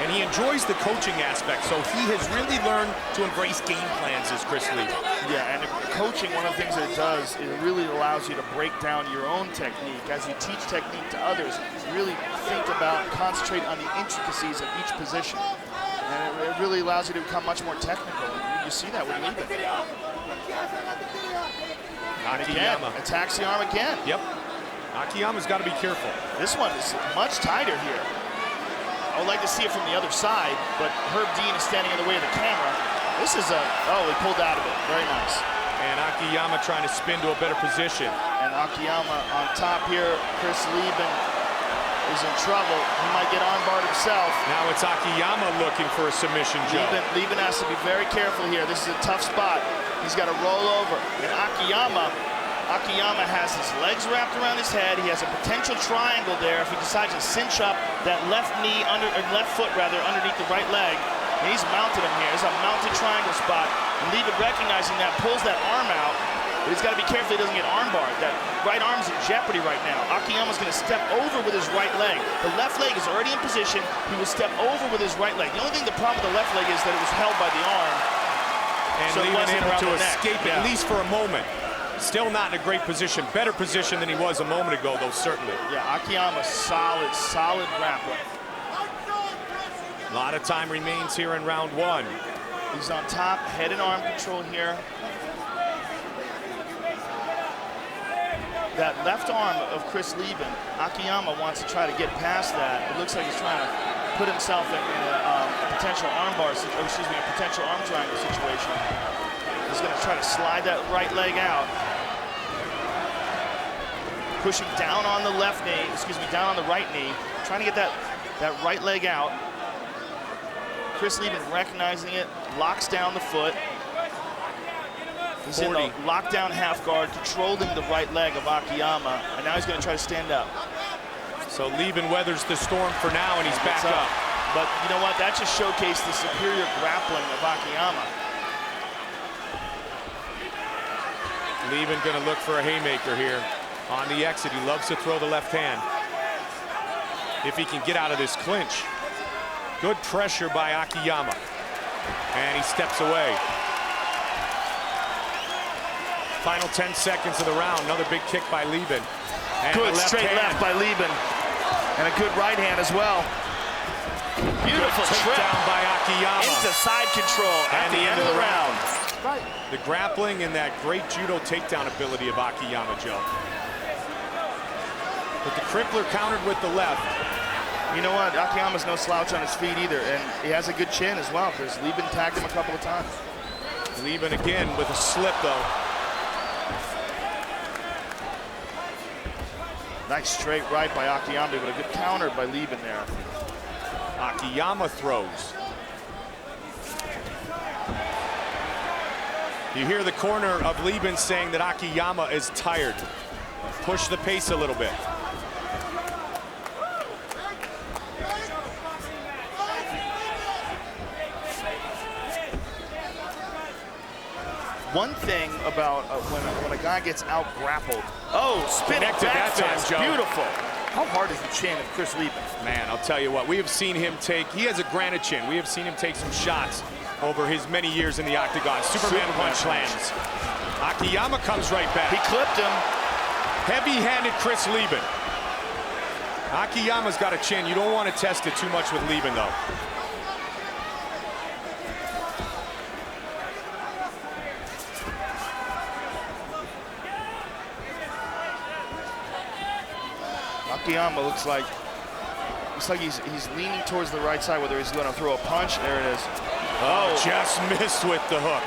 And he enjoys the coaching aspect, so he has really learned to embrace game plans as Chris Leben. Yeah, and coaching, one of the things that it does, it really allows you to break down your own technique. As you teach technique to others, you really think about, concentrate on the intricacies of each position. And it really allows you to become much more technical. And you see that with Leben. Akiyama attacks the arm again. Yep. Akiyama's got to be careful. This one is much tighter here. I would like to see it from the other side, but Herb Dean is standing in the way of the camera. This is he pulled out of it. Very nice. And Akiyama trying to spin to a better position. And Akiyama on top here. Chris Leben is in trouble. He might get armbarred himself. Now it's Akiyama looking for a submission, Joe. Leben has to be very careful here. This is a tough spot. He's got to roll over. And Akiyama has his legs wrapped around his head. He has a potential triangle there if he decides to cinch up that left knee, left foot underneath the right leg. And he's mounted him here. There's a mounted triangle spot. And Leben recognizing that, pulls that arm out. But he's got to be careful he doesn't get armbarred. That right arm's in jeopardy right now. Akiyama's going to step over with his right leg. The left leg is already in position. He will step over with his right leg. The only thing, the problem with the left leg is that it was held by the arm. And So it Leben wasn't able around to the neck. escape Yeah. at least for a moment. Still not in a great position. Better position than he was a moment ago, though, certainly. Yeah, Akiyama, solid grappling. A lot of time remains here in round one. He's on top, head and arm control here. That left arm of Chris Leben, Akiyama wants to try to get past that. It looks like he's trying to put himself in a potential armbar, a potential arm triangle situation. He's going to try to slide that right leg out. Pushing down on the left knee, down on the right knee, trying to get that right leg out. Chris Leben recognizing it, locks down the foot. He's in the lockdown half guard, controlling the right leg of Akiyama, and now he's going to try to stand up. So Leben weathers the storm for now, and he's back up. But you know what? That just showcased the superior grappling of Akiyama. Leben going to look for a haymaker here on the exit. He loves to throw the left hand. If he can get out of this clinch. Good pressure by Akiyama. And he steps away. Final 10 seconds of the round. Another big kick by Leben. And Good straight left by Leben. And a good right hand as well. Beautiful trip down by Akiyama. into side control at the end of the round. The grappling and that great judo takedown ability of Akiyama, Joe. But the crippler countered with the left. You know what? Akiyama's no slouch on his feet either, and he has a good chin as well, because Leben tagged him a couple of times. Leben again with a slip, though. Nice straight right by Akiyama, but a good counter by Leben there. Akiyama throws. You hear the corner of Leben saying that Akiyama is tired. Push the pace a little bit. One thing about when a guy gets out grappled. Oh, spinning Connected back that time, fist. Joe. Beautiful. How hard is the chin of Chris Leben? Man, I'll tell you what, we have seen him take, he has a granite chin. We have seen him take some shots over his many years in the octagon. Superman punch lands. Akiyama comes right back. He clipped him. Heavy-handed Chris Leben. Akiyama's got a chin. You don't want to test it too much with Leben, though. Akiyama looks like he's leaning towards the right side, whether he's going to throw a punch. There it is. Oh, just missed with the hook.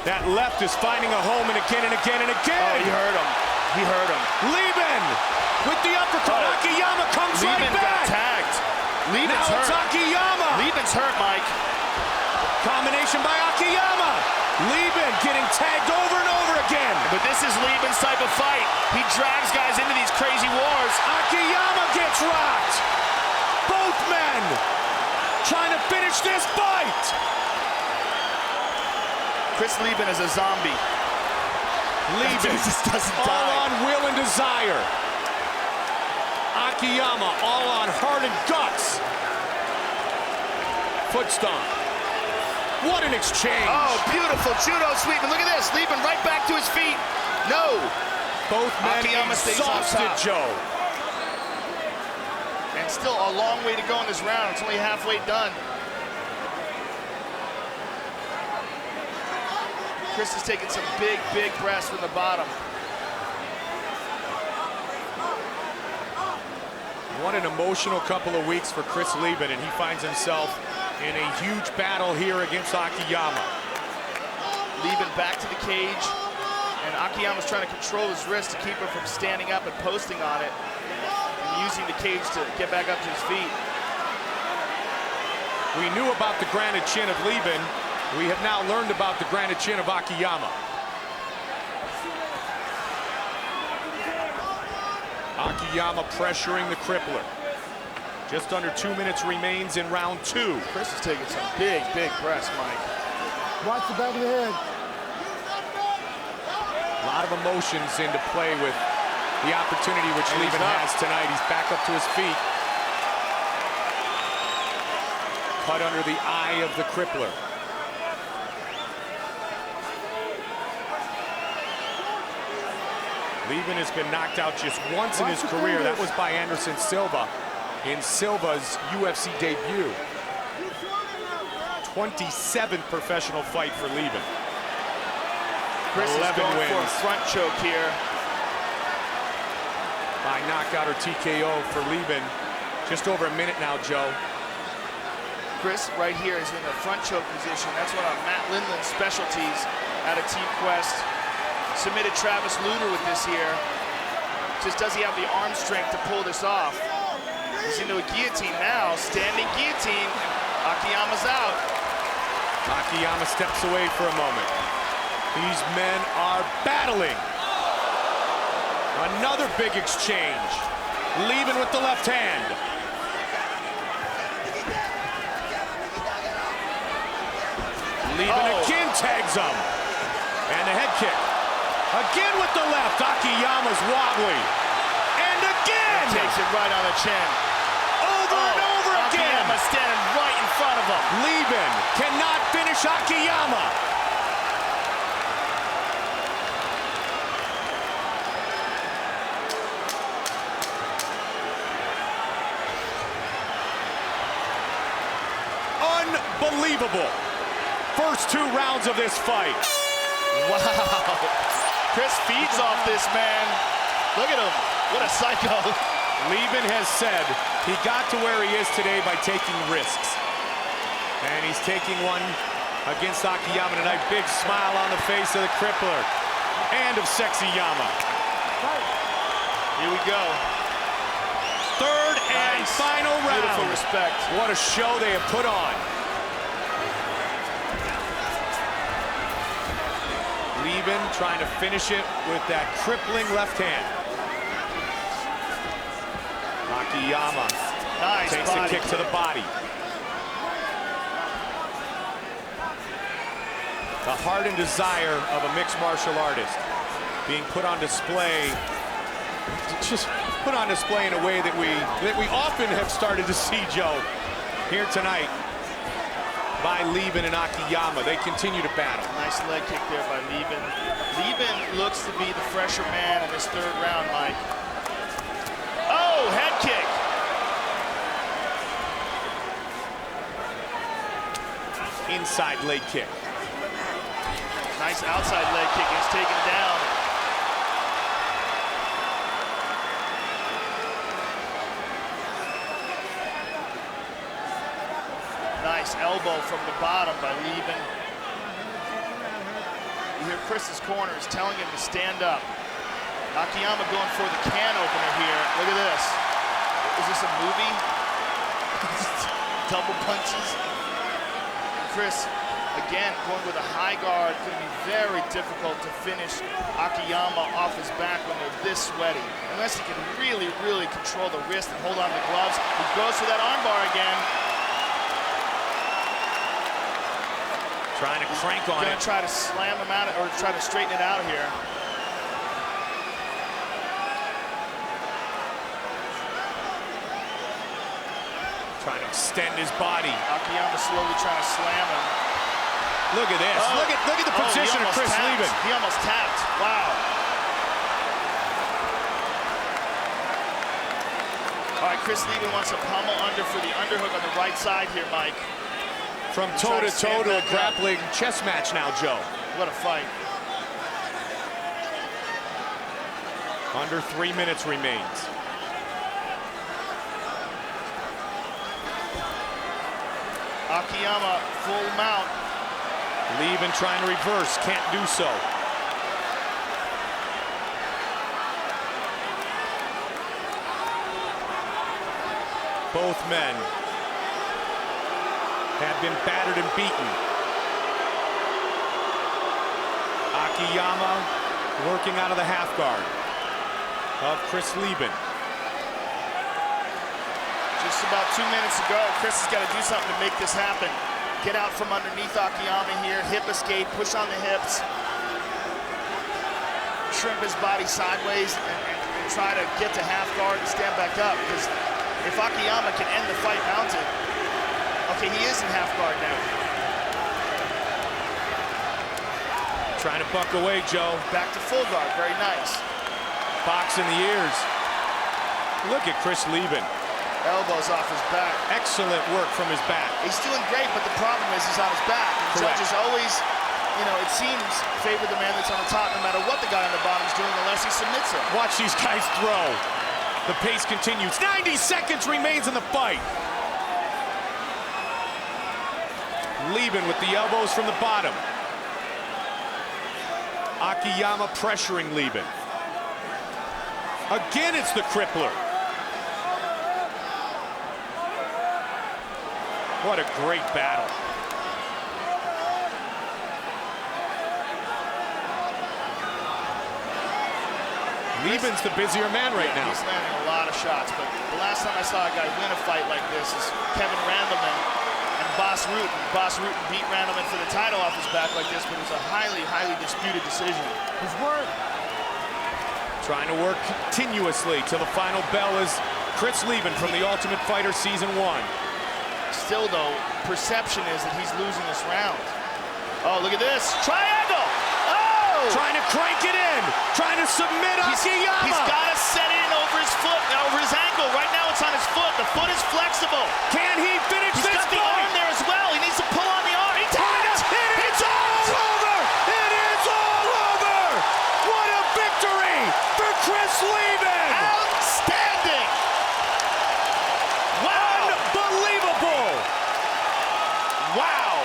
That left is finding a home, and again and again and again. Oh, he hurt him. He hurt him. Leben with the uppercut. Oh. Akiyama comes Leben right back. got tagged. Leben's now hurt. it's Akiyama. Leben's hurt, Mike. Combination by Akiyama. Leben getting tagged over and over again. But this is Leben's type of fight. He drags guys into these crazy wars. Akiyama gets rocked. Both men trying to finish this fight. Chris Leben is a zombie. Leben just doesn't all die. on will and desire. Akiyama all on heart and guts. Foot stomp. What an exchange. Oh, beautiful judo sweep. And look at this. Leben right back to his feet. No. Both men Akiyama stays on exhausted, top. Joe. And still a long way to go in this round. It's only halfway done. Chris is taking some big, big breaths from the bottom. What an emotional couple of weeks for Chris Leben, and he finds himself in a huge battle here against Akiyama. Leben back to the cage, and Akiyama's trying to control his wrist to keep him from standing up and posting on it, and using the cage to get back up to his feet. We knew about the granite chin of Leben. We have now learned about the granite chin of Akiyama. Akiyama pressuring the crippler. Just under 2 minutes remains in round two. Chris is taking some big, big breaths, Mike. Watch the back of the head. A lot of emotions into play with the opportunity which Leben has tonight. He's back up to his feet. Cut under the eye of the crippler. Leben has been knocked out just once in his career. That was by Anderson Silva in Silva's UFC debut. 27th professional fight for Leben. Chris is going for a front choke here. By knockout or TKO for Leben. Just over a minute now, Joe. Chris right here is in the front choke position. That's one of Matt Lindland's specialties out of Team Quest. Submitted Travis Lutter with this here. Just does he have the arm strength to pull this off? He's into a guillotine now, standing guillotine. Akiyama's out. Akiyama steps away for a moment. These men are battling. Another big exchange. Leben with the left hand. Leben again tags him. And the head kick. Again with the left. Akiyama's wobbly. And again! Takes it right on the chin. Over and over again. Akiyama standing right in front of him. Leben cannot finish Akiyama. Unbelievable. First 2 rounds of this fight. Wow. Chris feeds off this man. Look at him. What a psycho. Leben has said he got to where he is today by taking risks. And he's taking one against Akiyama tonight. Big smile on the face of the crippler and of Sexy Yama. Here we go. Third and final round. Beautiful respect. What a show they have put on. Leben trying to finish it with that crippling left hand. Akiyama takes a kick to the body. The heart and desire of a mixed martial artist being put on display, just put on display in a way that we often have started to see, Joe, here tonight by Leben and Akiyama. They continue to battle. Nice leg kick there by Leben. Leben looks to be the fresher man in this 3rd round, Mike. Oh, head kick. Inside leg kick. Nice outside leg kick. He's taken down. Nice elbow from the bottom by Leben. You hear Chris's corner is telling him to stand up. Akiyama going for the can opener here. Look at this. Is this a movie? Double punches. Chris, again, going with a high guard. Going to be very difficult to finish Akiyama off his back when they're this sweaty. Unless he can really, really control the wrist and hold on to the gloves. He goes for that armbar again. Trying to crank on it. Gonna try to slam him out, or try to straighten it out here. Trying to extend his body. Akiyama slowly trying to slam him. Look at this. Look at the position of Chris Leben. He almost tapped. Wow. All right, Chris Leben wants a pummel under for the underhook on the right side here, Mike. From toe-to-toe to a grappling chess match now, Joe. What a fight. Under 3 minutes remains. Akiyama full mount. Leben trying to reverse, can't do so. Both men have been battered and beaten. Akiyama working out of the half guard of Chris Leben. Just about 2 minutes ago, Chris has got to do something to make this happen. Get out from underneath Akiyama here, hip escape, push on the hips. Shrimp his body sideways and try to get to half guard and stand back up. Because if Akiyama can end the fight mounted, okay, he is in half guard now. Trying to buck away, Joe. Back to full guard, very nice. Box in the ears. Look at Chris Leben. Elbows off his back. Excellent work from his back. He's doing great, but the problem is he's on his back. And Correct. judges always, you know, it seems, favor the man that's on the top no matter what the guy on the bottom's doing unless he submits him. Watch these guys throw. The pace continues. 90 seconds remains in the fight. Leben with the elbows from the bottom. Akiyama pressuring Leben. Again, it's the crippler. What a great battle. Leben's the busier man right now. He's landing a lot of shots, but the last time I saw a guy win a fight like this is Kevin Randleman and Bas Rutten. Bas Rutten beat Randleman for the title off his back like this, but it was a highly, highly disputed decision. His word. Trying to work continuously till the final bell is Chris Leben from The Ultimate Fighter Season 1. Still, though, perception is that he's losing this round. Oh, look at this. Triangle! Oh! Trying to crank it in. Trying to submit Akiyama. He's got to set it in over his foot, over his ankle. Right now it's on his foot. The foot is flexible. Can he finish He's this got the fight? arm there as well. He needs to pull on the arm. He tags! It's all over! It is all over! What a victory for Chris Leben! Outstanding! Wow! Unbelievable! Wow!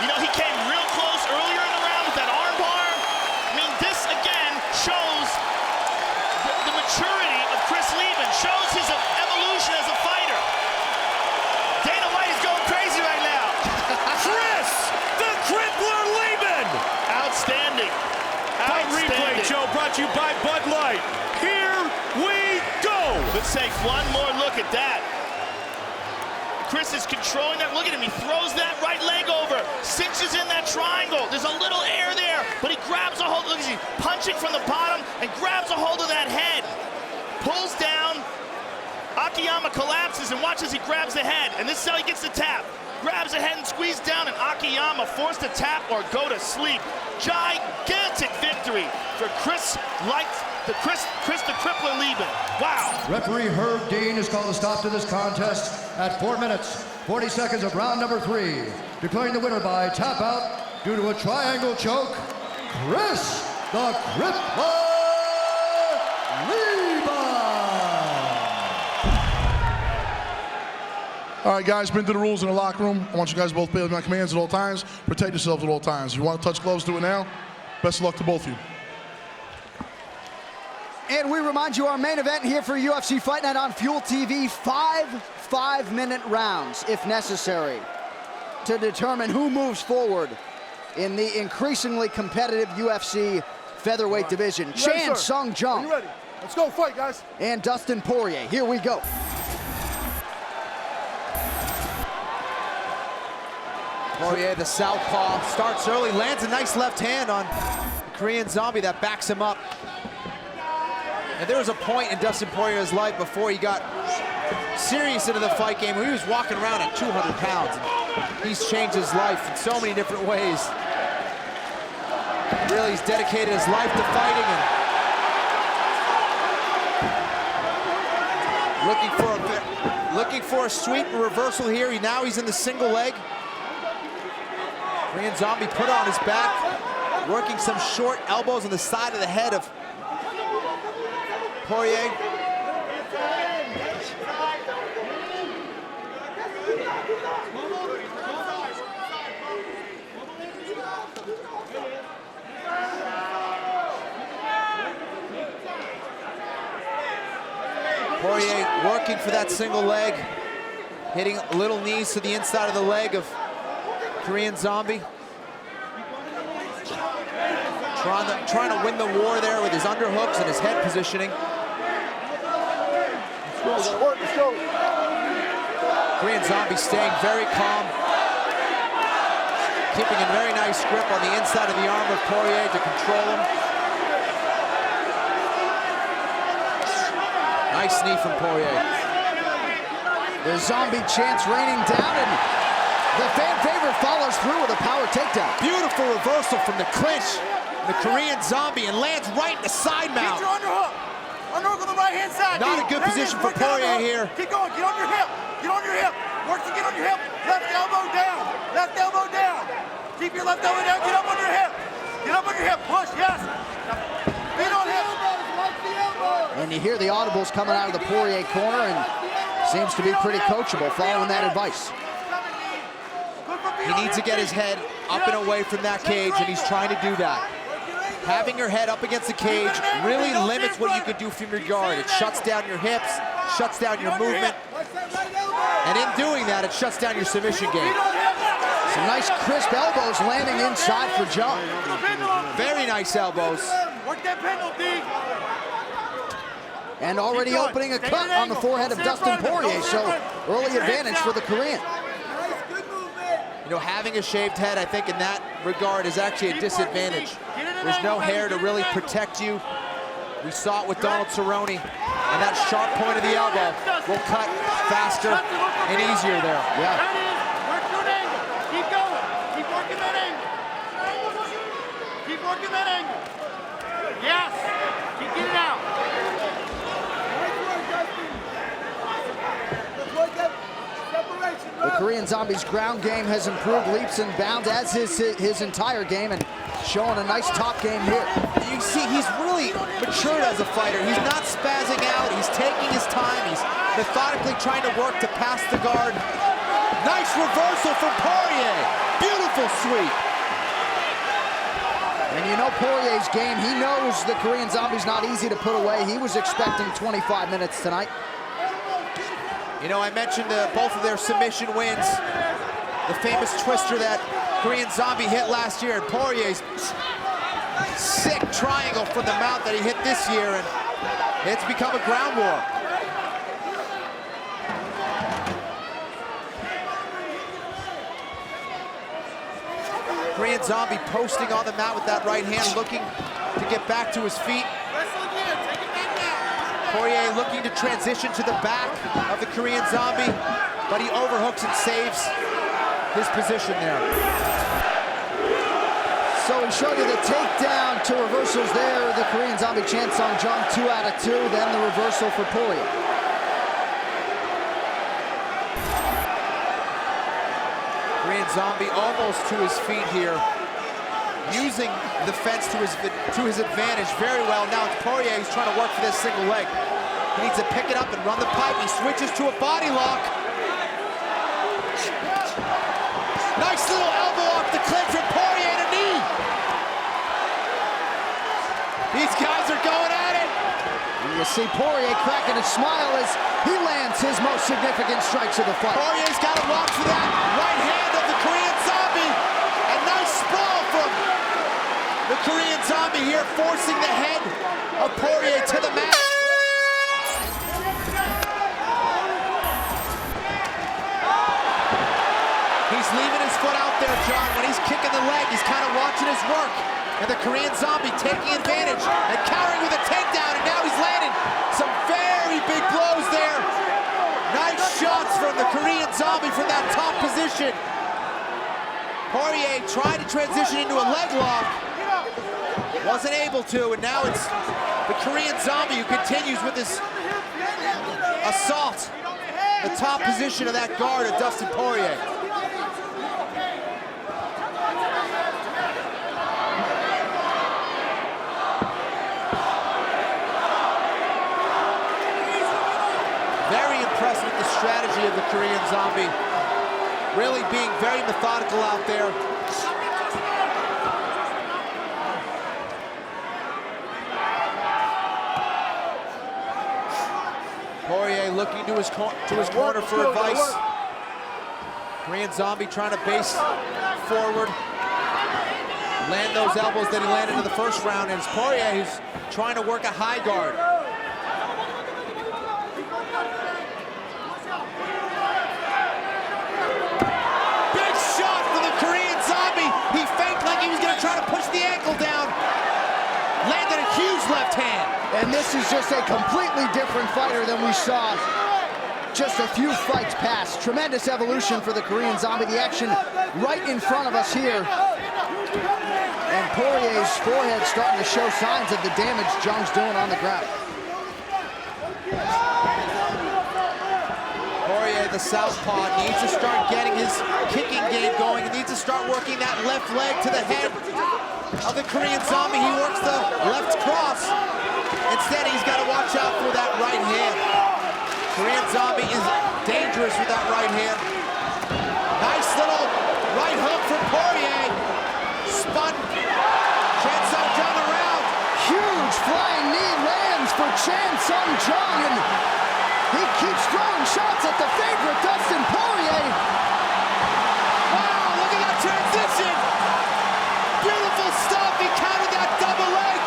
You know, he came real close earlier in the round with that arm bar. I mean, this again shows the maturity of Chris Leben, shows his evolution as a fighter. Dana White is going crazy right now. Chris, the crippler Leben! Outstanding. Fight replay, Outstanding. Joe, brought to you by Bud Light. Here we go! Let's take one more look at that. Chris is controlling that. Look at him. He throws that right leg over, cinches in that triangle. There's a little air there, but he grabs a hold. Look, he's punching from the bottom and grabs a hold of that head. Pulls down. Akiyama collapses and watches he grabs the head. And this is how he gets the tap. Grabs the head and squeezes down, and Akiyama forced to tap or go to sleep. Gigantic victory for Chris the Crippler Leben. Wow. Referee Herb Dean has called a stop to this contest at 4 minutes, 40 seconds of round number 3. Declaring the winner by tap out due to a triangle choke, Chris the Crippler Leben. All right, guys, been through the rules in the locker room. I want you guys both to obey my commands at all times. Protect yourselves at all times. If you want to touch gloves, do it now. Best of luck to both of you. And we remind you our main event here for UFC Fight Night on Fuel TV, 5 5-minute rounds, if necessary, to determine who moves forward in the increasingly competitive UFC featherweight division. Chan Sung Jung. You ready? Let's go fight, guys. And Dustin Poirier. Here we go. Poirier, the southpaw, starts early, lands a nice left hand on the Korean Zombie that backs him up. And there was a point in Dustin Poirier's life before he got serious into the fight game where he was walking around at 200 pounds. And he's changed his life in so many different ways. Really, he's dedicated his life to fighting and looking for a sweep reversal here. Now he's in the single leg. Korean Zombie put on his back, working some short elbows on the side of the head of Poirier. Poirier working for that single leg, hitting little knees to the inside of the leg of Korean Zombie. Trying to win the war there with his underhooks and his head positioning. Let's go. Let's go. Korean Zombie staying very calm, keeping a very nice grip on the inside of the arm of Poirier to control him. Nice knee from Poirier. The Zombie chants raining down, and the fan favorite follows through with a power takedown. Beautiful reversal from the clinch. The Korean Zombie, and lands right in the side mount. Get your underhook. Underhook on the right-hand side. Not a good position for Poirier here. Keep going. Get on your hip. Get on your hip. Work to get on your hip. Left elbow down. Left elbow down. Keep your left elbow down. Get up on your hip. Get up on your hip. Push. Yes. Feet on hip. And you hear the audibles coming out of the Poirier corner, and seems to be pretty coachable following that advice. He needs to get his head up and away from that cage, and he's trying to do that. Having your head up against the cage really limits what you can do from your guard. It shuts down your hips, shuts down your movement, and in doing that, it shuts down your submission game. Some nice crisp elbows landing inside for John. Very nice elbows. Work that penalty. And already opening a cut on the forehead of Dustin Poirier, so early advantage for the Korean. You know, having a shaved head, I think in that regard is actually a disadvantage. There's no hair to really protect you. We saw it with Donald Cerrone, and that sharp point of the elbow will cut faster and easier there. Yeah. Work your angle. Keep going. Keep working that angle. Keep working that angle. Yes. Keep getting out. The Korean Zombie's ground game has improved leaps and bounds, as his entire game, and showing a nice top game here. You see, he's really matured as a fighter. He's not spazzing out. He's taking his time. He's methodically trying to work to pass the guard. Nice reversal from Poirier. Beautiful sweep. And you know Poirier's game. He knows the Korean Zombie's not easy to put away. He was expecting 25 minutes tonight. You know, I mentioned both of their submission wins. The famous twister that Korean Zombie hit last year, and Poirier's sick triangle from the mount that he hit this year, and it's become a ground war. Korean Zombie posting on the mat with that right hand, looking to get back to his feet. Poirier looking to transition to the back of the Korean Zombie, but he overhooks and saves his position there. So we show you the takedown to reversals there. The Korean Zombie chance on John, 2 out of 2, then the reversal for Poirier. Korean Zombie almost to his feet here, using the fence to his advantage very well. Now it's Poirier who's trying to work for this single leg. He needs to pick it up and run the pipe. He switches to a body lock. Nice little elbow off the clinch from Poirier and a knee. These guys are going at it. And you see Poirier cracking a smile as he lands his most significant strikes of the fight. Poirier's got to watch for that right hand of the Korean Zombie. A nice sprawl from the Korean Zombie here, forcing the head of Poirier to the mat. He's leaving his foot out there, John. When he's kicking the leg, he's kind of watching his work. And the Korean Zombie taking advantage and countering with a takedown, and now he's landing some very big blows there. Nice shots from the Korean Zombie from that top position. Poirier tried to transition into a leg lock. Wasn't able to, and now it's the Korean Zombie who continues with this assault. The top position of that guard of Dustin Poirier. Very impressed with the strategy of the Korean Zombie. Really being very methodical out there. Poirier looking to his corner for advice. Korean Zombie trying to base forward. Land those elbows that he landed in the first round. And it's Poirier who's trying to work a high guard. Big shot from the Korean Zombie. He faked like he was going to try to push the ankle down. Landed a huge left hand. And this is just a completely different fighter than we saw just a few fights past. Tremendous evolution for the Korean Zombie. The action right in front of us here. And Poirier's forehead starting to show signs of the damage Jung's doing on the ground. Poirier, the southpaw, needs to start getting his kicking game going. He needs to start working that left leg to the head of the Korean Zombie. He works the left cross. Instead, he's got to watch out for that right hand. Korean Zombie is dangerous with that right hand. Nice little right hook from Poirier. Spun Chan Sung Jung around. Huge flying knee lands for Chan Sung Jung, and he keeps throwing shots at the favorite, Dustin Poirier. Wow, look at that transition. Beautiful stuff. He countered that double leg.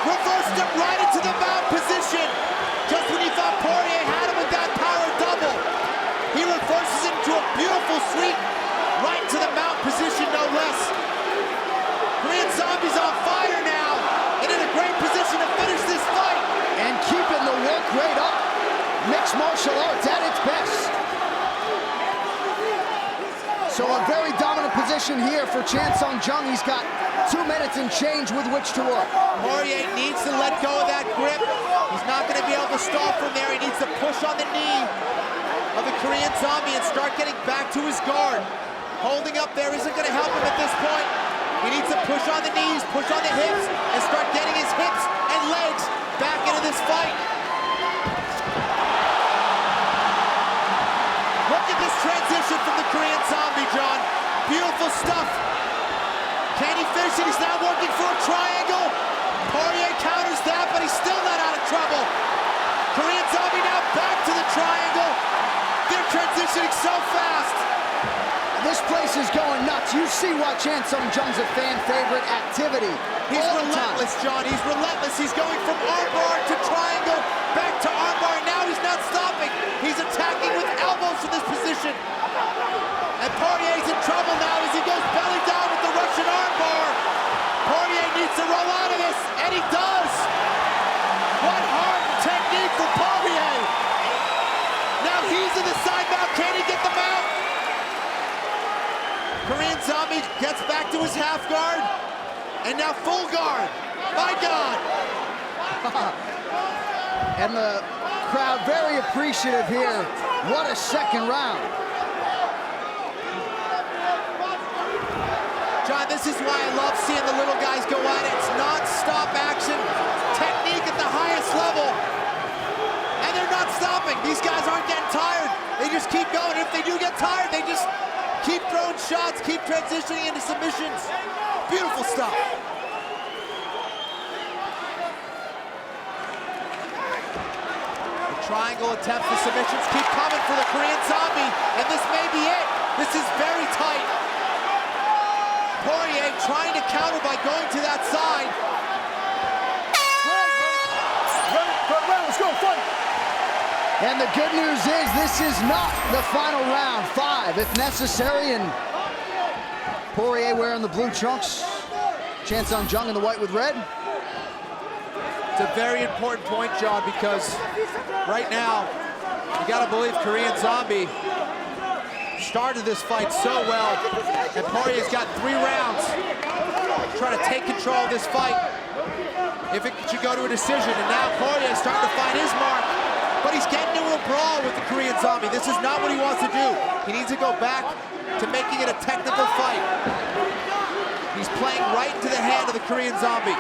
Reversed him right into the mount position. Just when he thought Poirier had him with that power double, he reverses it into a beautiful sweep right into the mount position, no less. Korean Zombie's on fire now and in a great position to finish this fight. And keeping the work rate up. Mixed martial arts at its best. So a very dominant position here for Chan Sung Jung. He's got 2 minutes and change with which to work. Poirier needs to let go of that grip. He's not going to be able to stall from there. He needs to push on the knee of the Korean Zombie and start getting back to his guard. Holding up there isn't going to help him at this point. He needs to push on the knees, push on the hips, and start getting his hips and legs back into this fight. Look at this transition from the Korean Zombie, John. Beautiful stuff. Can he finish it? He's now working for a triangle. Poirier counters that, but he's still not out of trouble. Korean Zombie now back to the triangle. They're transitioning so fast. This place is going nuts. You see why Chan Sung Jung's a fan favorite activity. He's relentless, John. He's relentless. He's going from armbar to triangle, back to armbar. Now he's not stopping. He's attacking with elbows from this position. And Poirier's in trouble now as he goes belly down with the Russian armbar. Poirier needs to roll out of this, and he does. What hard technique for Poirier. Now he's in the side mount. Can he get the mount? Korean Zombie gets back to his half guard, and now full guard. My God. And the crowd very appreciative here. What a second round. John, this is why I love seeing the little guys go at it. It's non-stop action, technique at the highest level. And they're not stopping. These guys aren't getting tired. They just keep going. If they do get tired, they just keep throwing shots, keep transitioning into submissions. Beautiful stuff. The triangle attempts for submissions keep coming for the Korean Zombie, and this may be it. This is very tight. Poirier trying to counter by going to that side. Let's go, fight! And the good news is this is not the final round. 5 if necessary, and Poirier wearing the blue trunks. Chan Sung Jung in the white with red. It's a very important point, John, because right now, you gotta believe Korean Zombie started this fight so well, and Poirier's got 3 rounds trying to take control of this fight if it should go to a decision. And now Poirier's starting to find his mark, but he's getting into a brawl with the Korean Zombie. This is not what he wants to do. He needs to go back to making it a technical fight. He's playing right into the hand of the Korean Zombie.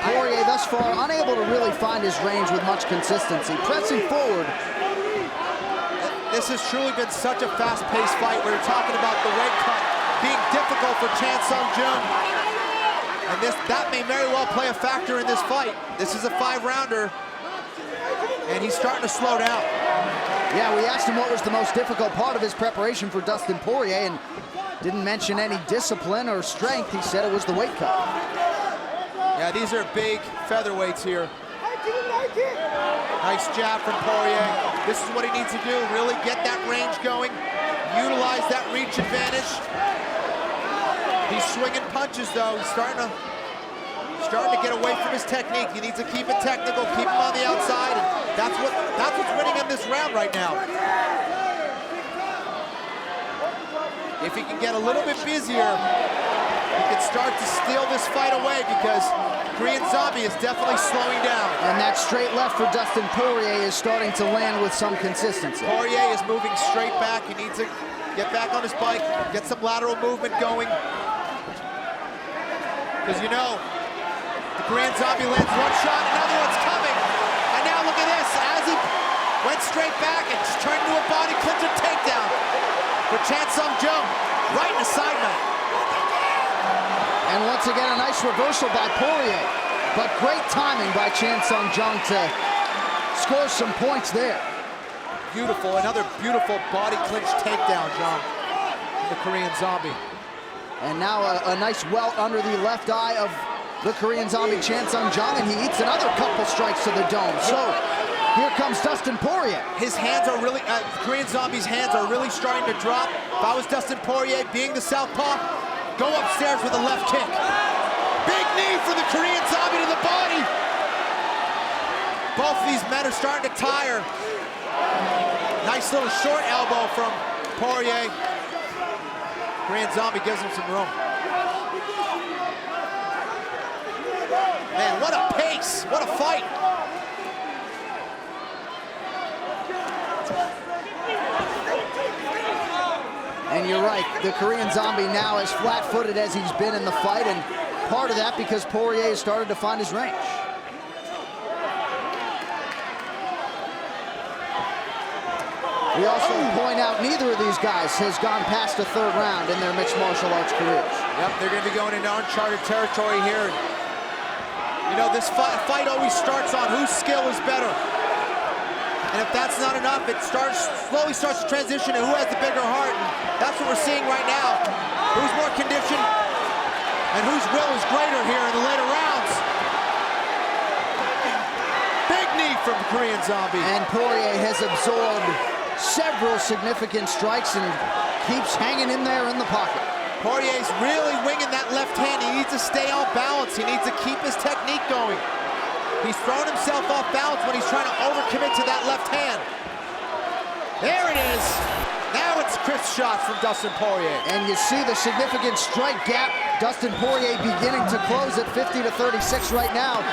Poirier thus far unable to really find his range with much consistency. Pressing forward. This has truly been such a fast-paced fight. We're talking about the weight cut being difficult for Chan Sung Jung. And that may very well play a factor in this fight. This is a 5-rounder, and he's starting to slow down. Yeah, we asked him what was the most difficult part of his preparation for Dustin Poirier, and didn't mention any discipline or strength. He said it was the weight cut. Yeah, these are big featherweights here. Nice jab from Poirier. This is what he needs to do, really get that range going, utilize that reach advantage. He's swinging punches, though. He's starting to starting to get away from his technique. He needs to keep it technical, keep him on the outside, and that's what's winning him this round right now. If he can get a little bit busier, he can start to steal this fight away because Korean Zombie is definitely slowing down. And that straight left for Dustin Poirier is starting to land with some consistency. Poirier is moving straight back. He needs to get back on his bike, get some lateral movement going. Because you know, the Korean Zombie lands one shot, another one's coming. And now look at this, as he went straight back and just turned into a body clincher takedown for Chan Sung Jung, right in the side mat. And once again, a nice reversal by Poirier. But great timing by Chan Sung Jung to score some points there. Beautiful, another beautiful body clinch takedown, John, from the Korean Zombie. And now a nice welt under the left eye of the Korean Zombie, Chan Sung Jung, and he eats another couple strikes to the dome. So here comes Dustin Poirier. His hands are really, Korean Zombie's hands are really starting to drop. If I was Dustin Poirier, being the southpaw, go upstairs with a left kick. Big knee for the Korean Zombie to the body. Both of these men are starting to tire. Nice little short elbow from Poirier. Korean Zombie gives him some room. Man, what a pace, what a fight. And you're right, the Korean Zombie now as flat-footed as he's been in the fight, and part of that because Poirier has started to find his range. We also point out neither of these guys has gone past the third round in their mixed martial arts careers. Yep, they're going to be going into uncharted territory here. You know, this fight always starts on whose skill is better. And if that's not enough, it slowly starts to transition to who has the bigger heart. And that's what we're seeing right now. Who's more conditioned and whose will is greater here in the later rounds. Big knee from the Korean Zombie. And Poirier has absorbed several significant strikes and keeps hanging in there in the pocket. Poirier's really winging that left hand. He needs to stay on balance. He needs to keep his technique going. He's thrown himself off balance when he's trying to overcommit to that left hand. There it is. Now it's crisp shots from Dustin Poirier. And you see the significant strike gap. Dustin Poirier beginning to close at 50 to 36 right now.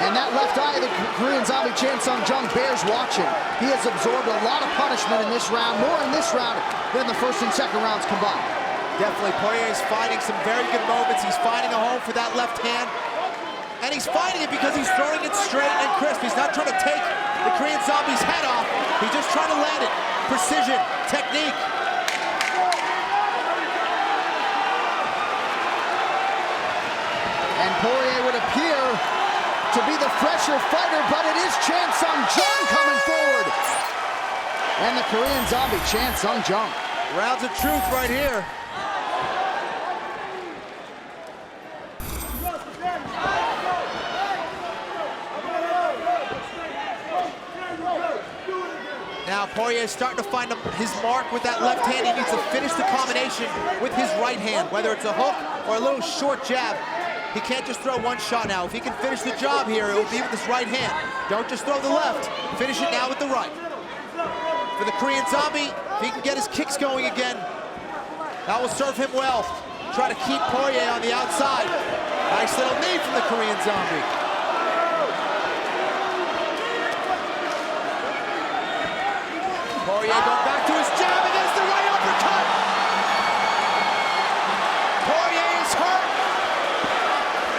And that left eye of the Korean Zombie, Chan Sung Jung, bears watching. He has absorbed a lot of punishment in this round, more in this round than the first and second rounds combined. Definitely, Poirier is finding some very good moments. He's finding a home for that left hand. And he's finding it because he's throwing it straight and crisp. He's not trying to take the Korean Zombie's head off. He's just trying to land it. Precision, technique. And Poirier would appear to be the fresher fighter, but it is Chan Sung Jung coming forward. And the Korean Zombie, Chan Sung Jung. Rounds of truth right here. Now Poirier's starting to find his mark with that left hand. He needs to finish the combination with his right hand, whether it's a hook or a little short jab. He can't just throw one shot now. If he can finish the job here, it will be with his right hand. Don't just throw the left. Finish it now with the right. For the Korean Zombie, if he can get his kicks going again, that will serve him well. Try to keep Poirier on the outside. Nice little knee from the Korean Zombie. Poirier going back to his jab, and there's the right uppercut. Poirier is hurt.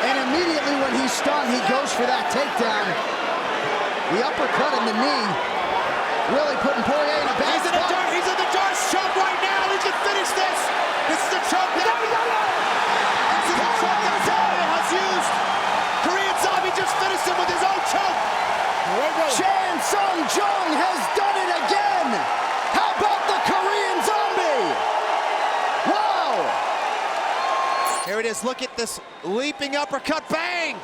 And immediately when he's stunned, he goes for that takedown. The uppercut and the knee really putting Poirier in a bad spot. He's in the Darce choke right now. He can finish this. This is the choke that Poirier has used. Korean Zombie just finished him with his own choke. Chan Sung Jung has done it again. How about the Korean Zombie? Wow. Here it is. Look at this leaping uppercut. Bang!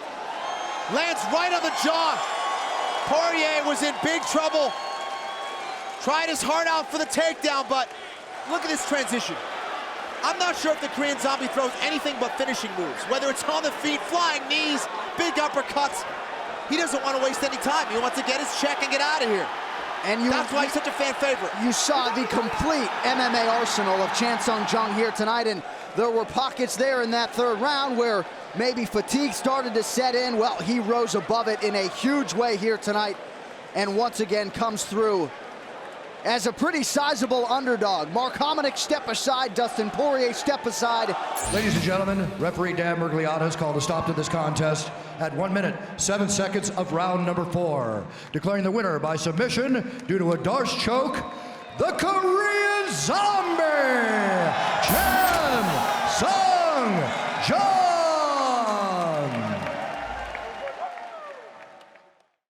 Lands right on the jaw. Poirier was in big trouble. Tried his heart out for the takedown, but look at this transition. I'm not sure if the Korean Zombie throws anything but finishing moves, whether it's on the feet, flying knees, big uppercuts. He doesn't want to waste any time. He wants to get his check and get out of here. And that's why he's such a fan favorite. You saw the complete MMA arsenal of Chan Sung Jung here tonight, and there were pockets there in that third round where maybe fatigue started to set in. Well, he rose above it in a huge way here tonight, and once again comes through as a pretty sizable underdog. Mark Hominick, step aside. Dustin Poirier, step aside. Ladies and gentlemen, referee Dan Mergliata has called a stop to this contest at 1 minute, 7 seconds of round number 4. Declaring the winner by submission due to a Darce choke, the Korean Zombie,